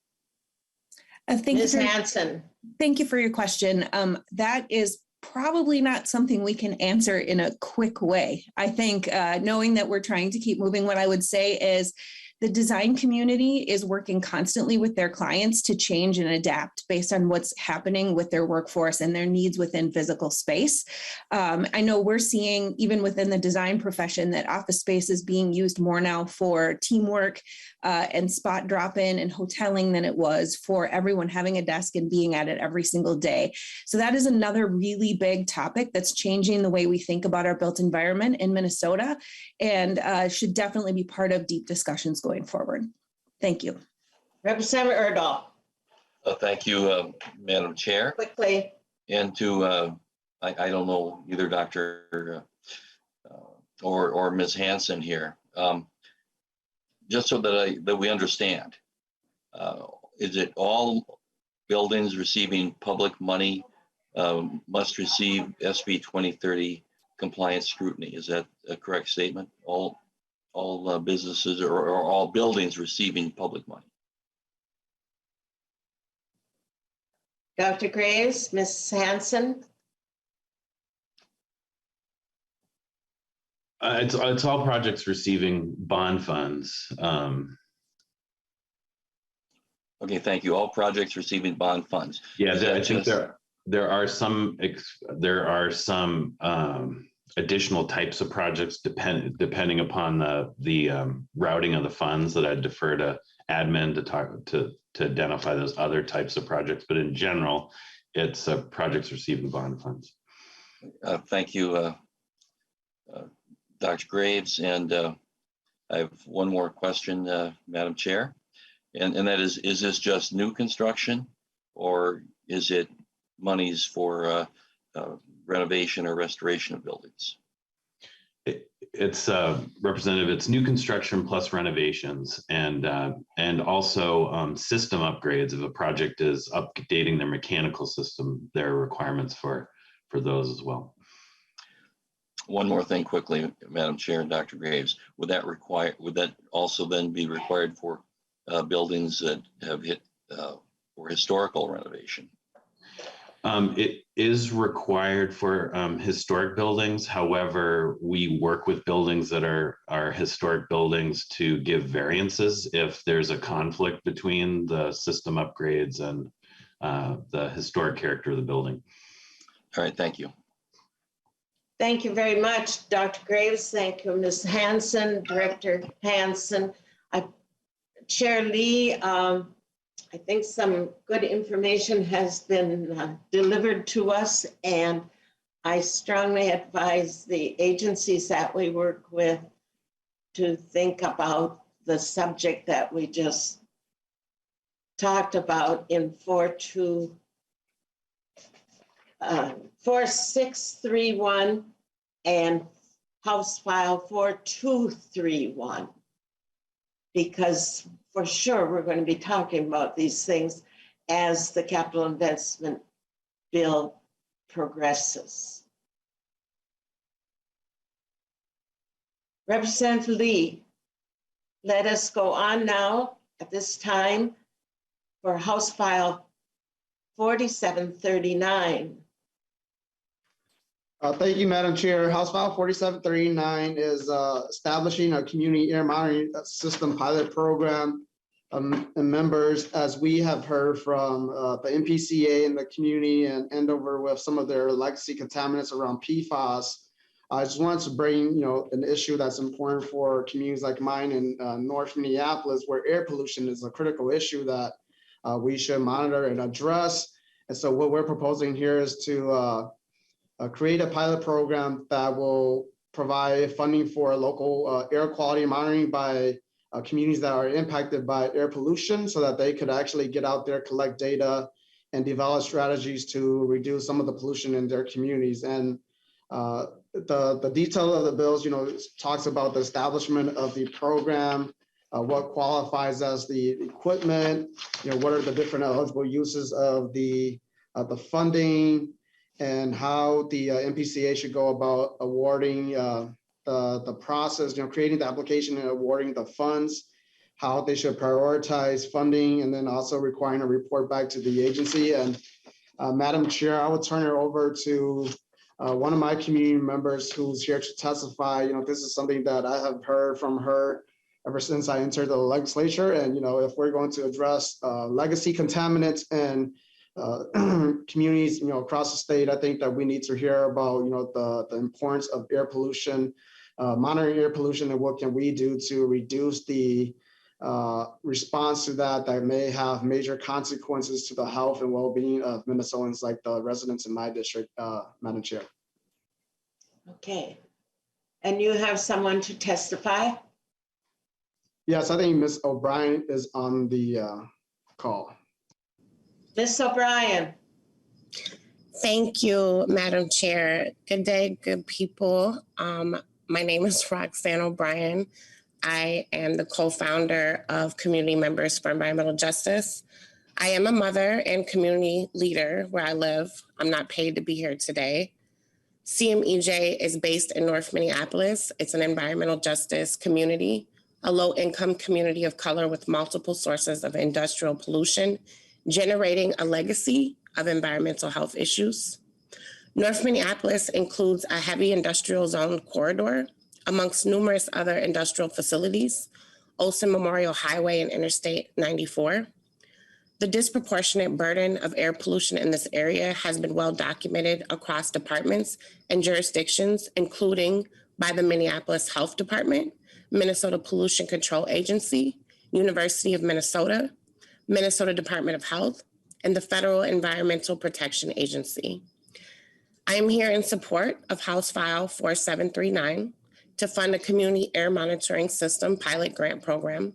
Ms. Hanson. Thank you for your question. That is probably not something we can answer in a quick way. I think knowing that we're trying to keep moving, what I would say is the design community is working constantly with their clients to change and adapt based on what's happening with their workforce and their needs within physical space. I know we're seeing, even within the design profession, that office space is being used more now for teamwork and spot drop-in and hoteling than it was for everyone having a desk and being at it every single day. So that is another really big topic that's changing the way we think about our built environment in Minnesota, and should definitely be part of deep discussions going forward. Thank you. Representative Erdahl. Thank you, Madam Chair. Quickly. And to, I don't know, either Dr. or Ms. Hanson here. Just so that we understand, is it all buildings receiving public money must receive SB 2030 compliance scrutiny? Is that a correct statement? All businesses or all buildings receiving public money? Dr. Graves, Ms. Hanson. It's all projects receiving bond funds. Okay, thank you. All projects receiving bond funds. Yeah, I think there are some additional types of projects depending upon the routing of the funds that I'd defer to admin to identify those other types of projects. But in general, it's projects receiving bond funds. Thank you, Dr. Graves. And I have one more question, Madam Chair. And that is this just new construction, or is it monies for renovation or restoration of buildings? It's Representative, it's new construction plus renovations, and also system upgrades. If a project is updating their mechanical system, there are requirements for those as well. One more thing quickly, Madam Chair and Dr. Graves, would that also then be required for buildings that have hit for historical renovation? It is required for historic buildings. However, we work with buildings that are historic buildings to give variances if there's a conflict between the system upgrades and the historic character of the building. All right, thank you. Thank you very much, Dr. Graves. Thank you, Ms. Hanson, Director Hanson. Chair Lee, I think some good information has been delivered to us, and I strongly advise the agencies that we work with to think about the subject that we just talked about in 4631 and House File 4231, because for sure we're going to be talking about these things as the capital investment bill progresses. Representative Lee, let us go on now at this time for House File 4739. Thank you, Madam Chair. House File 4739 is establishing a community air monitoring system pilot program. And members, as we have heard from the NPCA and the community and Andover with some of their legacy contaminants around PFAS, I just wanted to bring an issue that's important for communities like mine in North Minneapolis, where air pollution is a critical issue that we should monitor and address. And so what we're proposing here is to create a pilot program that will provide funding for local air quality monitoring by communities that are impacted by air pollution, so that they could actually get out there, collect data, and develop strategies to reduce some of the pollution in their communities. And the detail of the bills, talks about the establishment of the program, what qualifies as the equipment, what are the different eligible uses of the funding, and how the NPCA should go about awarding the process, creating the application and awarding the funds, how they should prioritize funding, and then also requiring a report back to the agency. And Madam Chair, I will turn it over to one of my community members who's here to testify. This is something that I have heard from her ever since I entered the legislature. And, if we're going to address legacy contaminants and communities, across the state, I think that we need to hear about, the importance of air pollution, monitoring air pollution, and what can we do to reduce the response to that may have major consequences to the health and well-being of Minnesotans, like the residents in my district, Madam Chair. Okay. And you have someone to testify? Yes, I think Ms. O'Brien is on the call. Ms. O'Brien. Thank you, Madam Chair. Good day, good people. My name is Roxanne O'Brien. I am the co-founder of Community Members for Environmental Justice. I am a mother and community leader where I live. I'm not paid to be here today. CMEJ is based in North Minneapolis. It's an environmental justice community, a low-income community of color with multiple sources of industrial pollution, generating a legacy of environmental health issues. North Minneapolis includes a heavy industrial zone corridor amongst numerous other industrial facilities, Olson Memorial Highway and Interstate 94. The disproportionate burden of air pollution in this area has been well documented across departments and jurisdictions, including by the Minneapolis Health Department, Minnesota Pollution Control Agency, University of Minnesota, Minnesota Department of Health, and the Federal Environmental Protection Agency. I am here in support of House File 4739 to fund a community air monitoring system pilot grant program.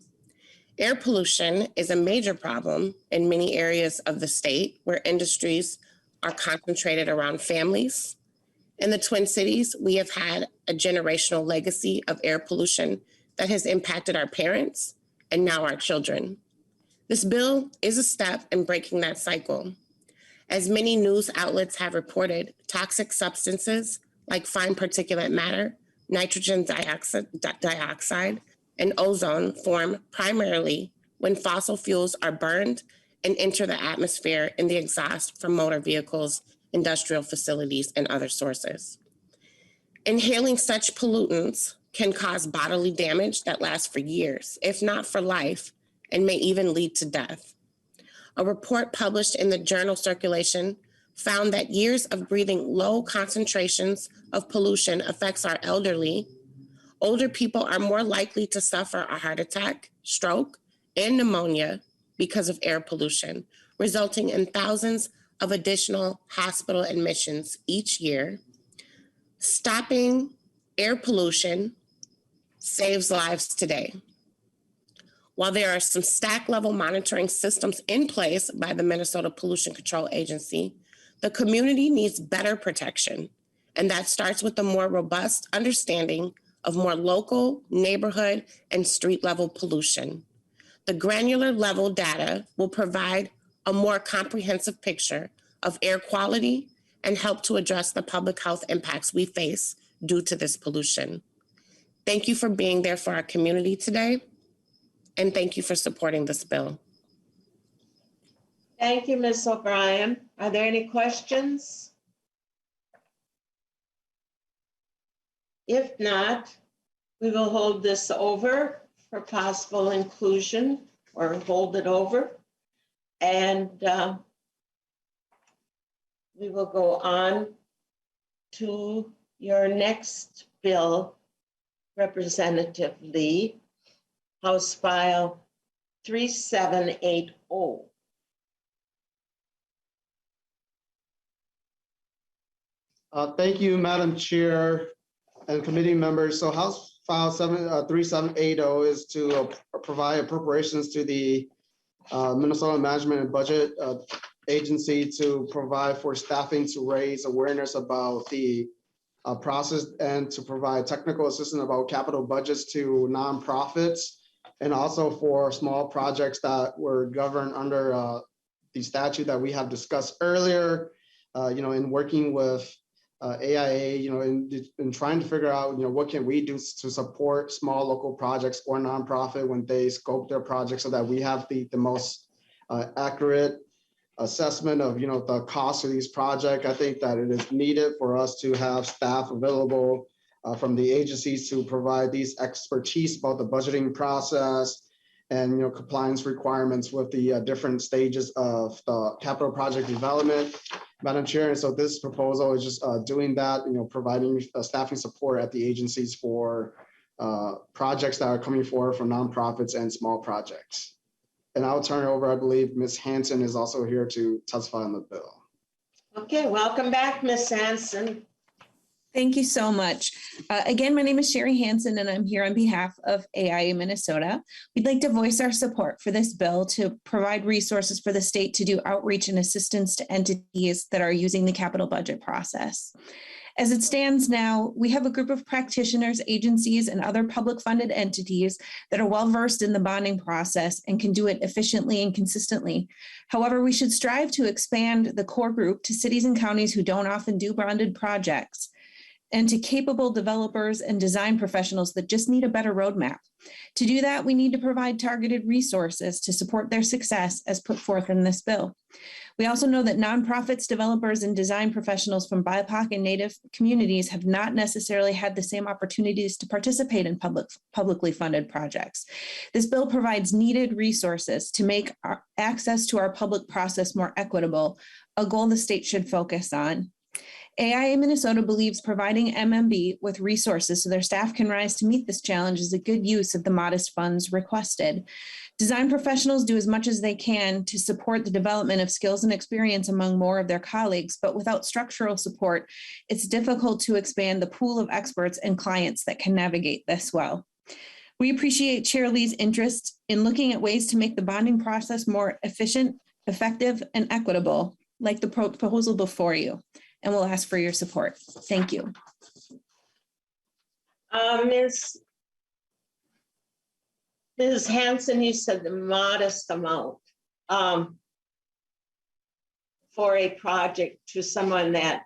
Air pollution is a major problem in many areas of the state where industries are concentrated around families. In the Twin Cities, we have had a generational legacy of air pollution that has impacted our parents and now our children. This bill is a step in breaking that cycle. As many news outlets have reported, toxic substances like fine particulate matter, nitrogen dioxide, and ozone form primarily when fossil fuels are burned and enter the atmosphere in the exhaust from motor vehicles, industrial facilities, and other sources. Inhaling such pollutants can cause bodily damage that lasts for years, if not for life, and may even lead to death. A report published in the journal Circulation found that years of breathing low concentrations of pollution affects our elderly. Older people are more likely to suffer a heart attack, stroke, and pneumonia because of air pollution, resulting in thousands of additional hospital admissions each year. Stopping air pollution saves lives today. While there are some stack level monitoring systems in place by the Minnesota Pollution Control Agency, the community needs better protection, and that starts with a more robust understanding of more local, neighborhood, and street level pollution. The granular level data will provide a more comprehensive picture of air quality and help to address the public health impacts we face due to this pollution. Thank you for being there for our community today, and thank you for supporting this bill. Thank you, Ms. O'Brien. Are there any questions? If not, we will hold this over for possible inclusion or hold it over. And we will go on to your next bill, Representative Lee, House File 3780. Thank you, Madam Chair and committee members. So House File 3780 is to provide appropriations to the Minnesota Management and Budget Agency to provide for staffing to raise awareness about the process and to provide technical assistance about capital budgets to nonprofits, and also for small projects that were governed under the statute that we have discussed earlier, in working with AIA, in trying to figure out, what can we do to support small local projects or nonprofit when they scope their projects so that we have the most accurate assessment of, the cost of these projects. I think that it is needed for us to have staff available from the agencies to provide these expertise about the budgeting process and, compliance requirements with the different stages of the capital project development, Madam Chair. And so this proposal is just doing that, providing staffing support at the agencies for projects that are coming forward from nonprofits and small projects. And I'll turn it over. I believe Ms. Hanson is also here to testify on the bill. Okay, welcome back, Ms. Hanson. Thank you so much. Again, my name is Sherry Hanson, and I'm here on behalf of AIA Minnesota. We'd like to voice our support for this bill to provide resources for the state to do outreach and assistance to entities that are using the capital budget process. As it stands now, we have a group of practitioners, agencies, and other public funded entities that are well-versed in the bonding process and can do it efficiently and consistently. However, we should strive to expand the core group to cities and counties who don't often do bonded projects, and to capable developers and design professionals that just need a better roadmap. To do that, we need to provide targeted resources to support their success as put forth in this bill. We also know that nonprofits, developers, and design professionals from BIPOC and Native communities have not necessarily had the same opportunities to participate in publicly funded projects. This bill provides needed resources to make our access to our public process more equitable, a goal the state should focus on. AIA Minnesota believes providing MMB with resources so their staff can rise to meet this challenge is a good use of the modest funds requested. Design professionals do as much as they can to support the development of skills and experience among more of their colleagues, but without structural support, it's difficult to expand the pool of experts and clients that can navigate this well. We appreciate Chair Lee's interest in looking at ways to make the bonding process more efficient, effective, and equitable, like the proposal before you. And we'll ask for your support. Thank you. Ms. Hanson, you said the modest amount for a project to someone that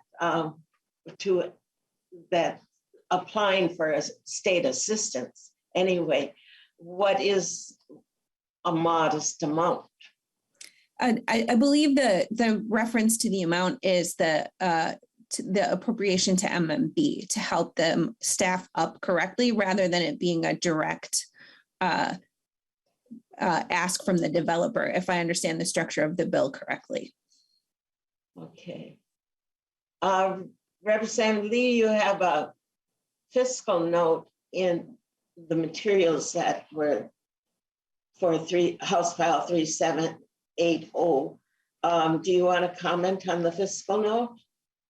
applying for a state assistance. Anyway, what is a modest amount? I believe the reference to the amount is the appropriation to MMB to help them staff up correctly rather than it being a direct ask from the developer, if I understand the structure of the bill correctly. Okay. Representative Lee, you have a fiscal note in the materials that were for House File 3780. Do you want to comment on the fiscal note?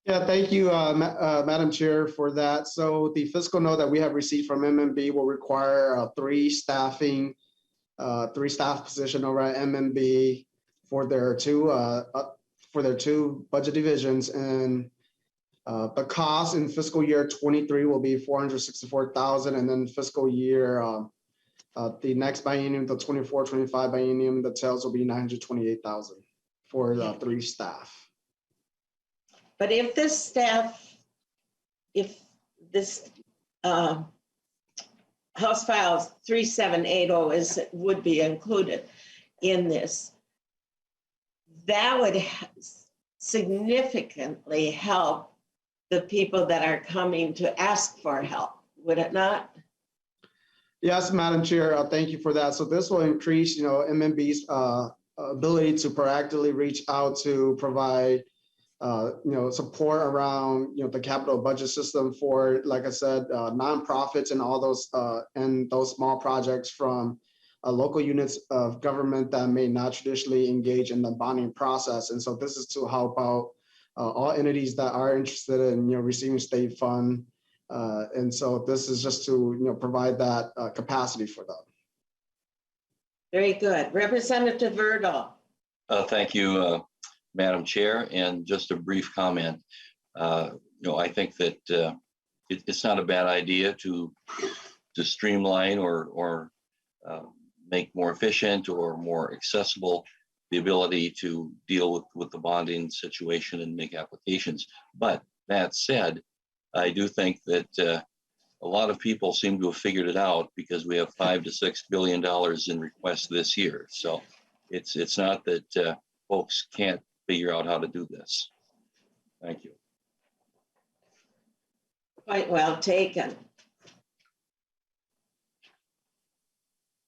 Yeah, thank you, Madam Chair, for that. So the fiscal note that we have received from MMB will require three staff position over at MMB for their two budget divisions, and the cost in fiscal year 23 will be $464,000, and then fiscal year the next biennium, the 24-25 biennium, the tails will be $928,000 for the three staff. But if this House File 3780 would be included in this, that would significantly help the people that are coming to ask for help, would it not? Yes, Madam Chair, thank you for that. So this will increase, MMB's ability to proactively reach out to provide support around, the capital budget system for, like I said, nonprofits and all those small projects from local units of government that may not traditionally engage in the bonding process. And so this is to help out all entities that are interested in, receiving state fund. And so this is just to, provide that capacity for them. Very good. Representative Verdal. Thank you, Madam Chair, and just a brief comment. I think that it's not a bad idea to streamline or make more efficient or more accessible the ability to deal with the bonding situation and make applications. But that said, I do think that a lot of people seem to have figured it out because we have $5 to $6 billion in requests this year. So it's not that folks can't figure out how to do this. Thank you. Quite well taken.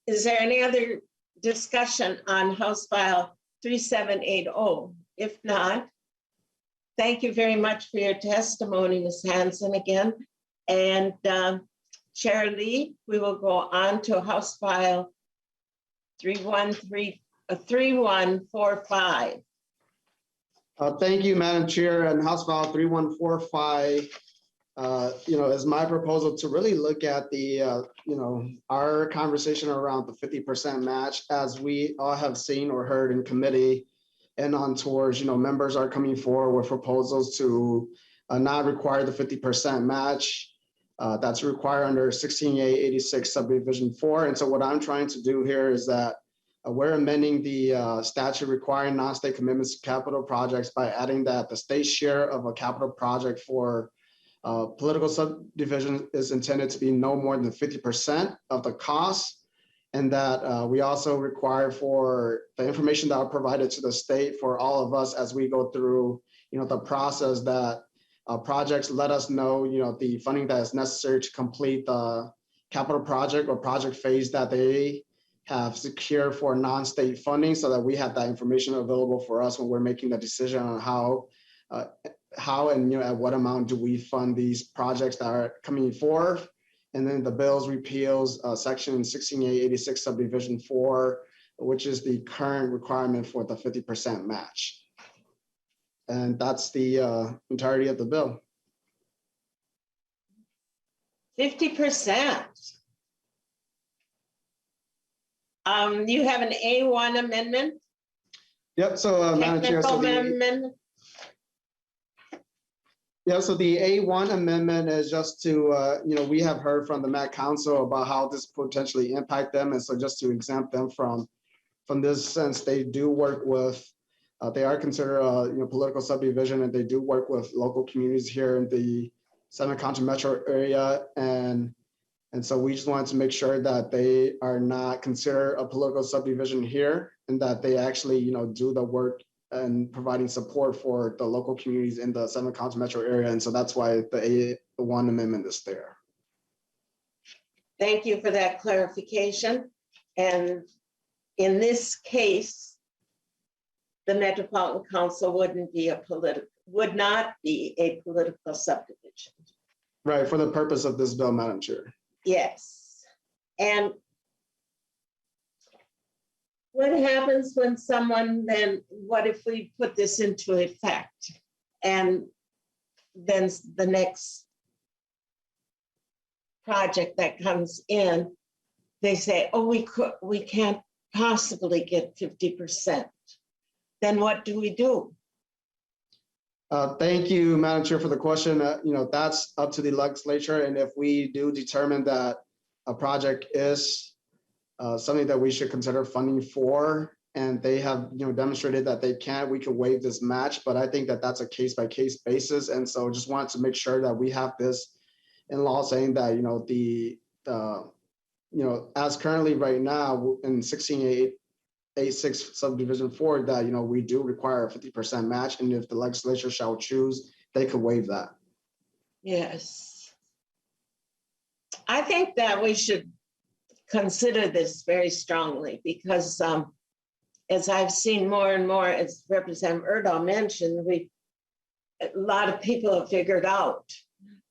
Is there any other discussion on House File 3780? If not, thank you very much for your testimony, Ms. Hanson, again. And Chair Lee, we will go on to House File 3145. Thank you, Madam Chair. And House File 3145, is my proposal to really look at the, our conversation around the 50% match, as we all have seen or heard in committee and on tours. Members are coming forward with proposals to not require the 50% match. That's required under 16A86 subdivision 4. And so what I'm trying to do here is that we're amending the statute requiring non-state commitments to capital projects by adding that the state share of a capital project for political subdivision is intended to be no more than 50% of the cost, and that we also require for the information that are provided to the state for all of us as we go through, the process, that projects let us know, the funding that is necessary to complete the capital project or project phase that they have secured for non-state funding, so that we have that information available for us when we're making the decision on how and at what amount do we fund these projects that are coming forward. And then the bills repeals section 16A86 subdivision 4, which is the current requirement for the 50% match. And that's the entirety of the bill. 50%. You have an A1 amendment? Yep, so Madam Chair, so amendment. Yeah, so the A1 amendment is just to, we have heard from the Met Council about how this potentially impact them. And so just to exempt them from this, since they do work with, they are considered political subdivision, and they do work with local communities here in the Seven County metro area. And so we just wanted to make sure that they are not considered a political subdivision here. and that they actually, do the work and providing support for the local communities in the 7 County metro area. And so that's why the A1 amendment is there. Thank you for that clarification. And in this case, the Metropolitan Council would not be a political subdivision. Right, for the purpose of this bill, Madam Chair. Yes. And what happens when someone then, what if we put this into effect and then the next project that comes in, they say, oh, we can't possibly get 50%. Then what do we do? Thank you, Madam Chair, for the question. That's up to the legislature. And if we do determine that a project is something that we should consider funding for, and they have demonstrated that they can, we can waive this match. But I think that that's a case-by-case basis. And so just wanted to make sure that we have this in law saying that, as currently right now in 16886 subdivision 4, that, we do require a 50% match. And if the legislature shall choose, they could waive that. Yes. I think that we should consider this very strongly because as I've seen more and more, as Representative Erdahl mentioned, a lot of people have figured out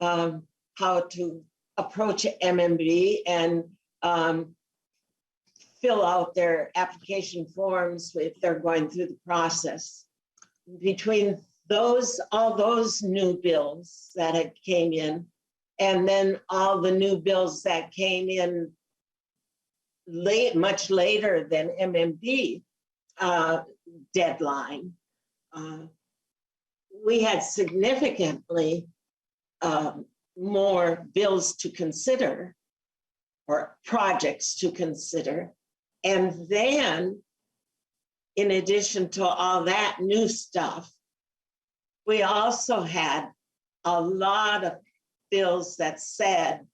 how to approach MMB and fill out their application forms if they're going through the process. Between all those new bills that had came in, and then all the new bills that came in much later than MMB deadline, we had significantly more bills to consider or projects to consider. And then, in addition to all that new stuff, we also had a lot of bills that said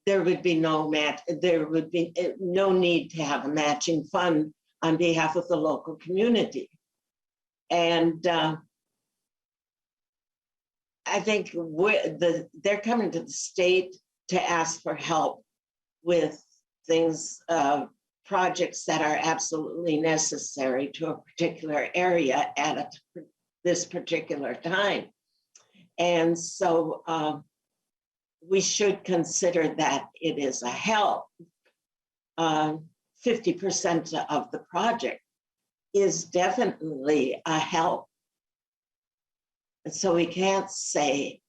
there would be no match, there would be no need to have a matching fund on behalf of the local community. And I think they're coming to the state to ask for help with things, projects that are absolutely necessary to a particular area at this particular time. And so we should consider that it is a help. 50% of the project is definitely a help. And so we can't say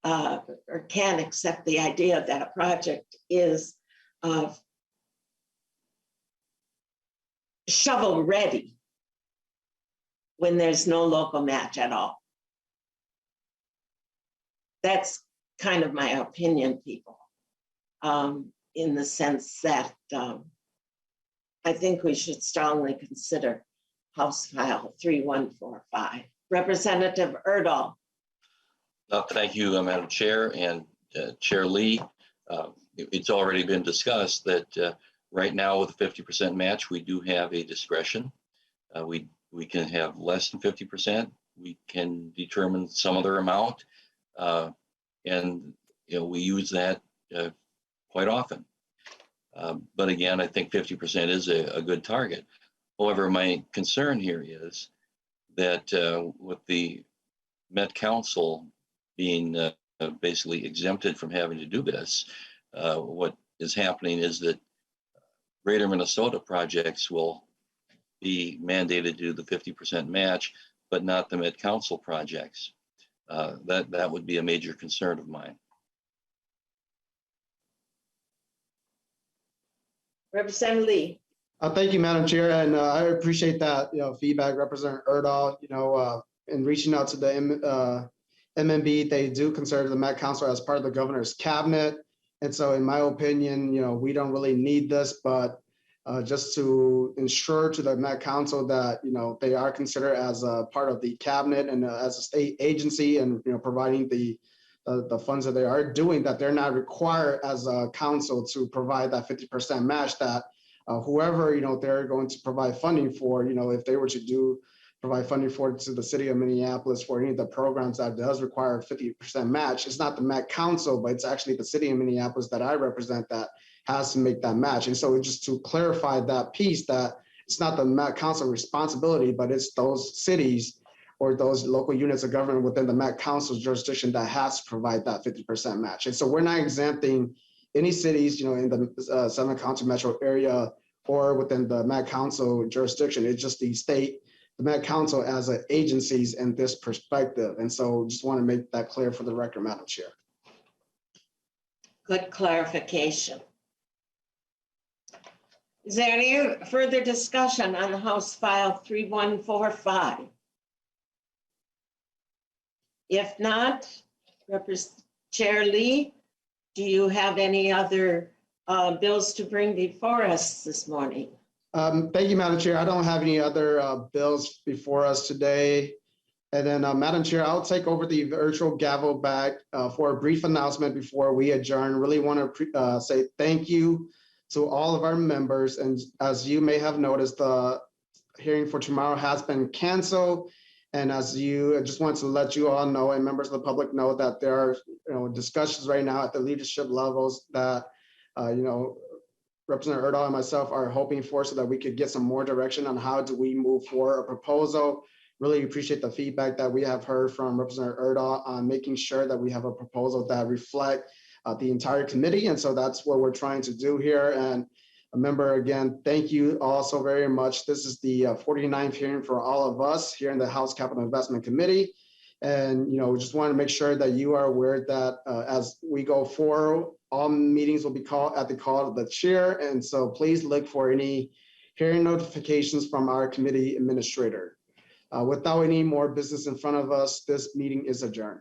or can't accept the idea that a project is shovel ready when there's no local match at all. That's kind of my opinion, people, in the sense that I think we should strongly consider House File 3145. Representative Erdahl. Thank you, Madam Chair and Chair Lee. It's already been discussed that right now with a 50% match, we do have a discretion. We can have less than 50%. We can determine some other amount. And we use that quite often. But again, I think 50% is a good target. However, my concern here is that with the Met Council being basically exempted from having to do this, what is happening is that Greater Minnesota projects will be mandated to do the 50% match, but not the Met Council projects. That would be a major concern of mine. Representative Lee. Thank you, Madam Chair, and I appreciate that feedback, Representative Erdahl. In reaching out to the MMB, they do consider the Met Council as part of the governor's cabinet, and so in my opinion, we don't really need this, but just to ensure to the Met Council that they are considered as a part of the cabinet and as a state agency, and providing the funds that they are doing, that they're not required as a council to provide that 50% match that whoever, they're going to provide funding for, if they were to provide funding for to the city of Minneapolis for any of the programs that does require 50% match. It's not the Met Council, but it's actually the city of Minneapolis that I represent that has to make that match. And so just to clarify that piece, that it's not the Met Council responsibility, but it's those cities or those local units of government within the Met Council's jurisdiction that has to provide that 50% match. And so we're not exempting any cities, in the 7 county metro area or within the Met Council jurisdiction. It's just the state, the Met Council as an agencies in this perspective. And so just want to make that clear for the record, Madam Chair. Good clarification. Is there any further discussion on House File 3145? If not, Chair Lee, do you have any other bills to bring before us this morning? Thank you, Madam Chair. I don't have any other bills before us today. And then, Madam Chair, I'll take over the virtual gavel back for a brief announcement before we adjourn. Really want to say thank you to all of our members. And as you may have noticed, the hearing for tomorrow has been canceled. And I just want to let you all know and members of the public know that there are discussions right now at the leadership levels that Representative Erdahl and myself are hoping for so that we could get some more direction on how do we move forward a proposal. Really appreciate the feedback that we have heard from Representative Erdahl on making sure that we have a proposal that reflect the entire committee. And so that's what we're trying to do here. And member, again, thank you all so very much. This is the 49th hearing for all of us here in the House Capital Investment Committee. And, just want to make sure that you are aware that as we go forward, all meetings will be called at the call of the chair. And so please look for any hearing notifications from our committee administrator. Without any more business in front of us, this meeting is adjourned.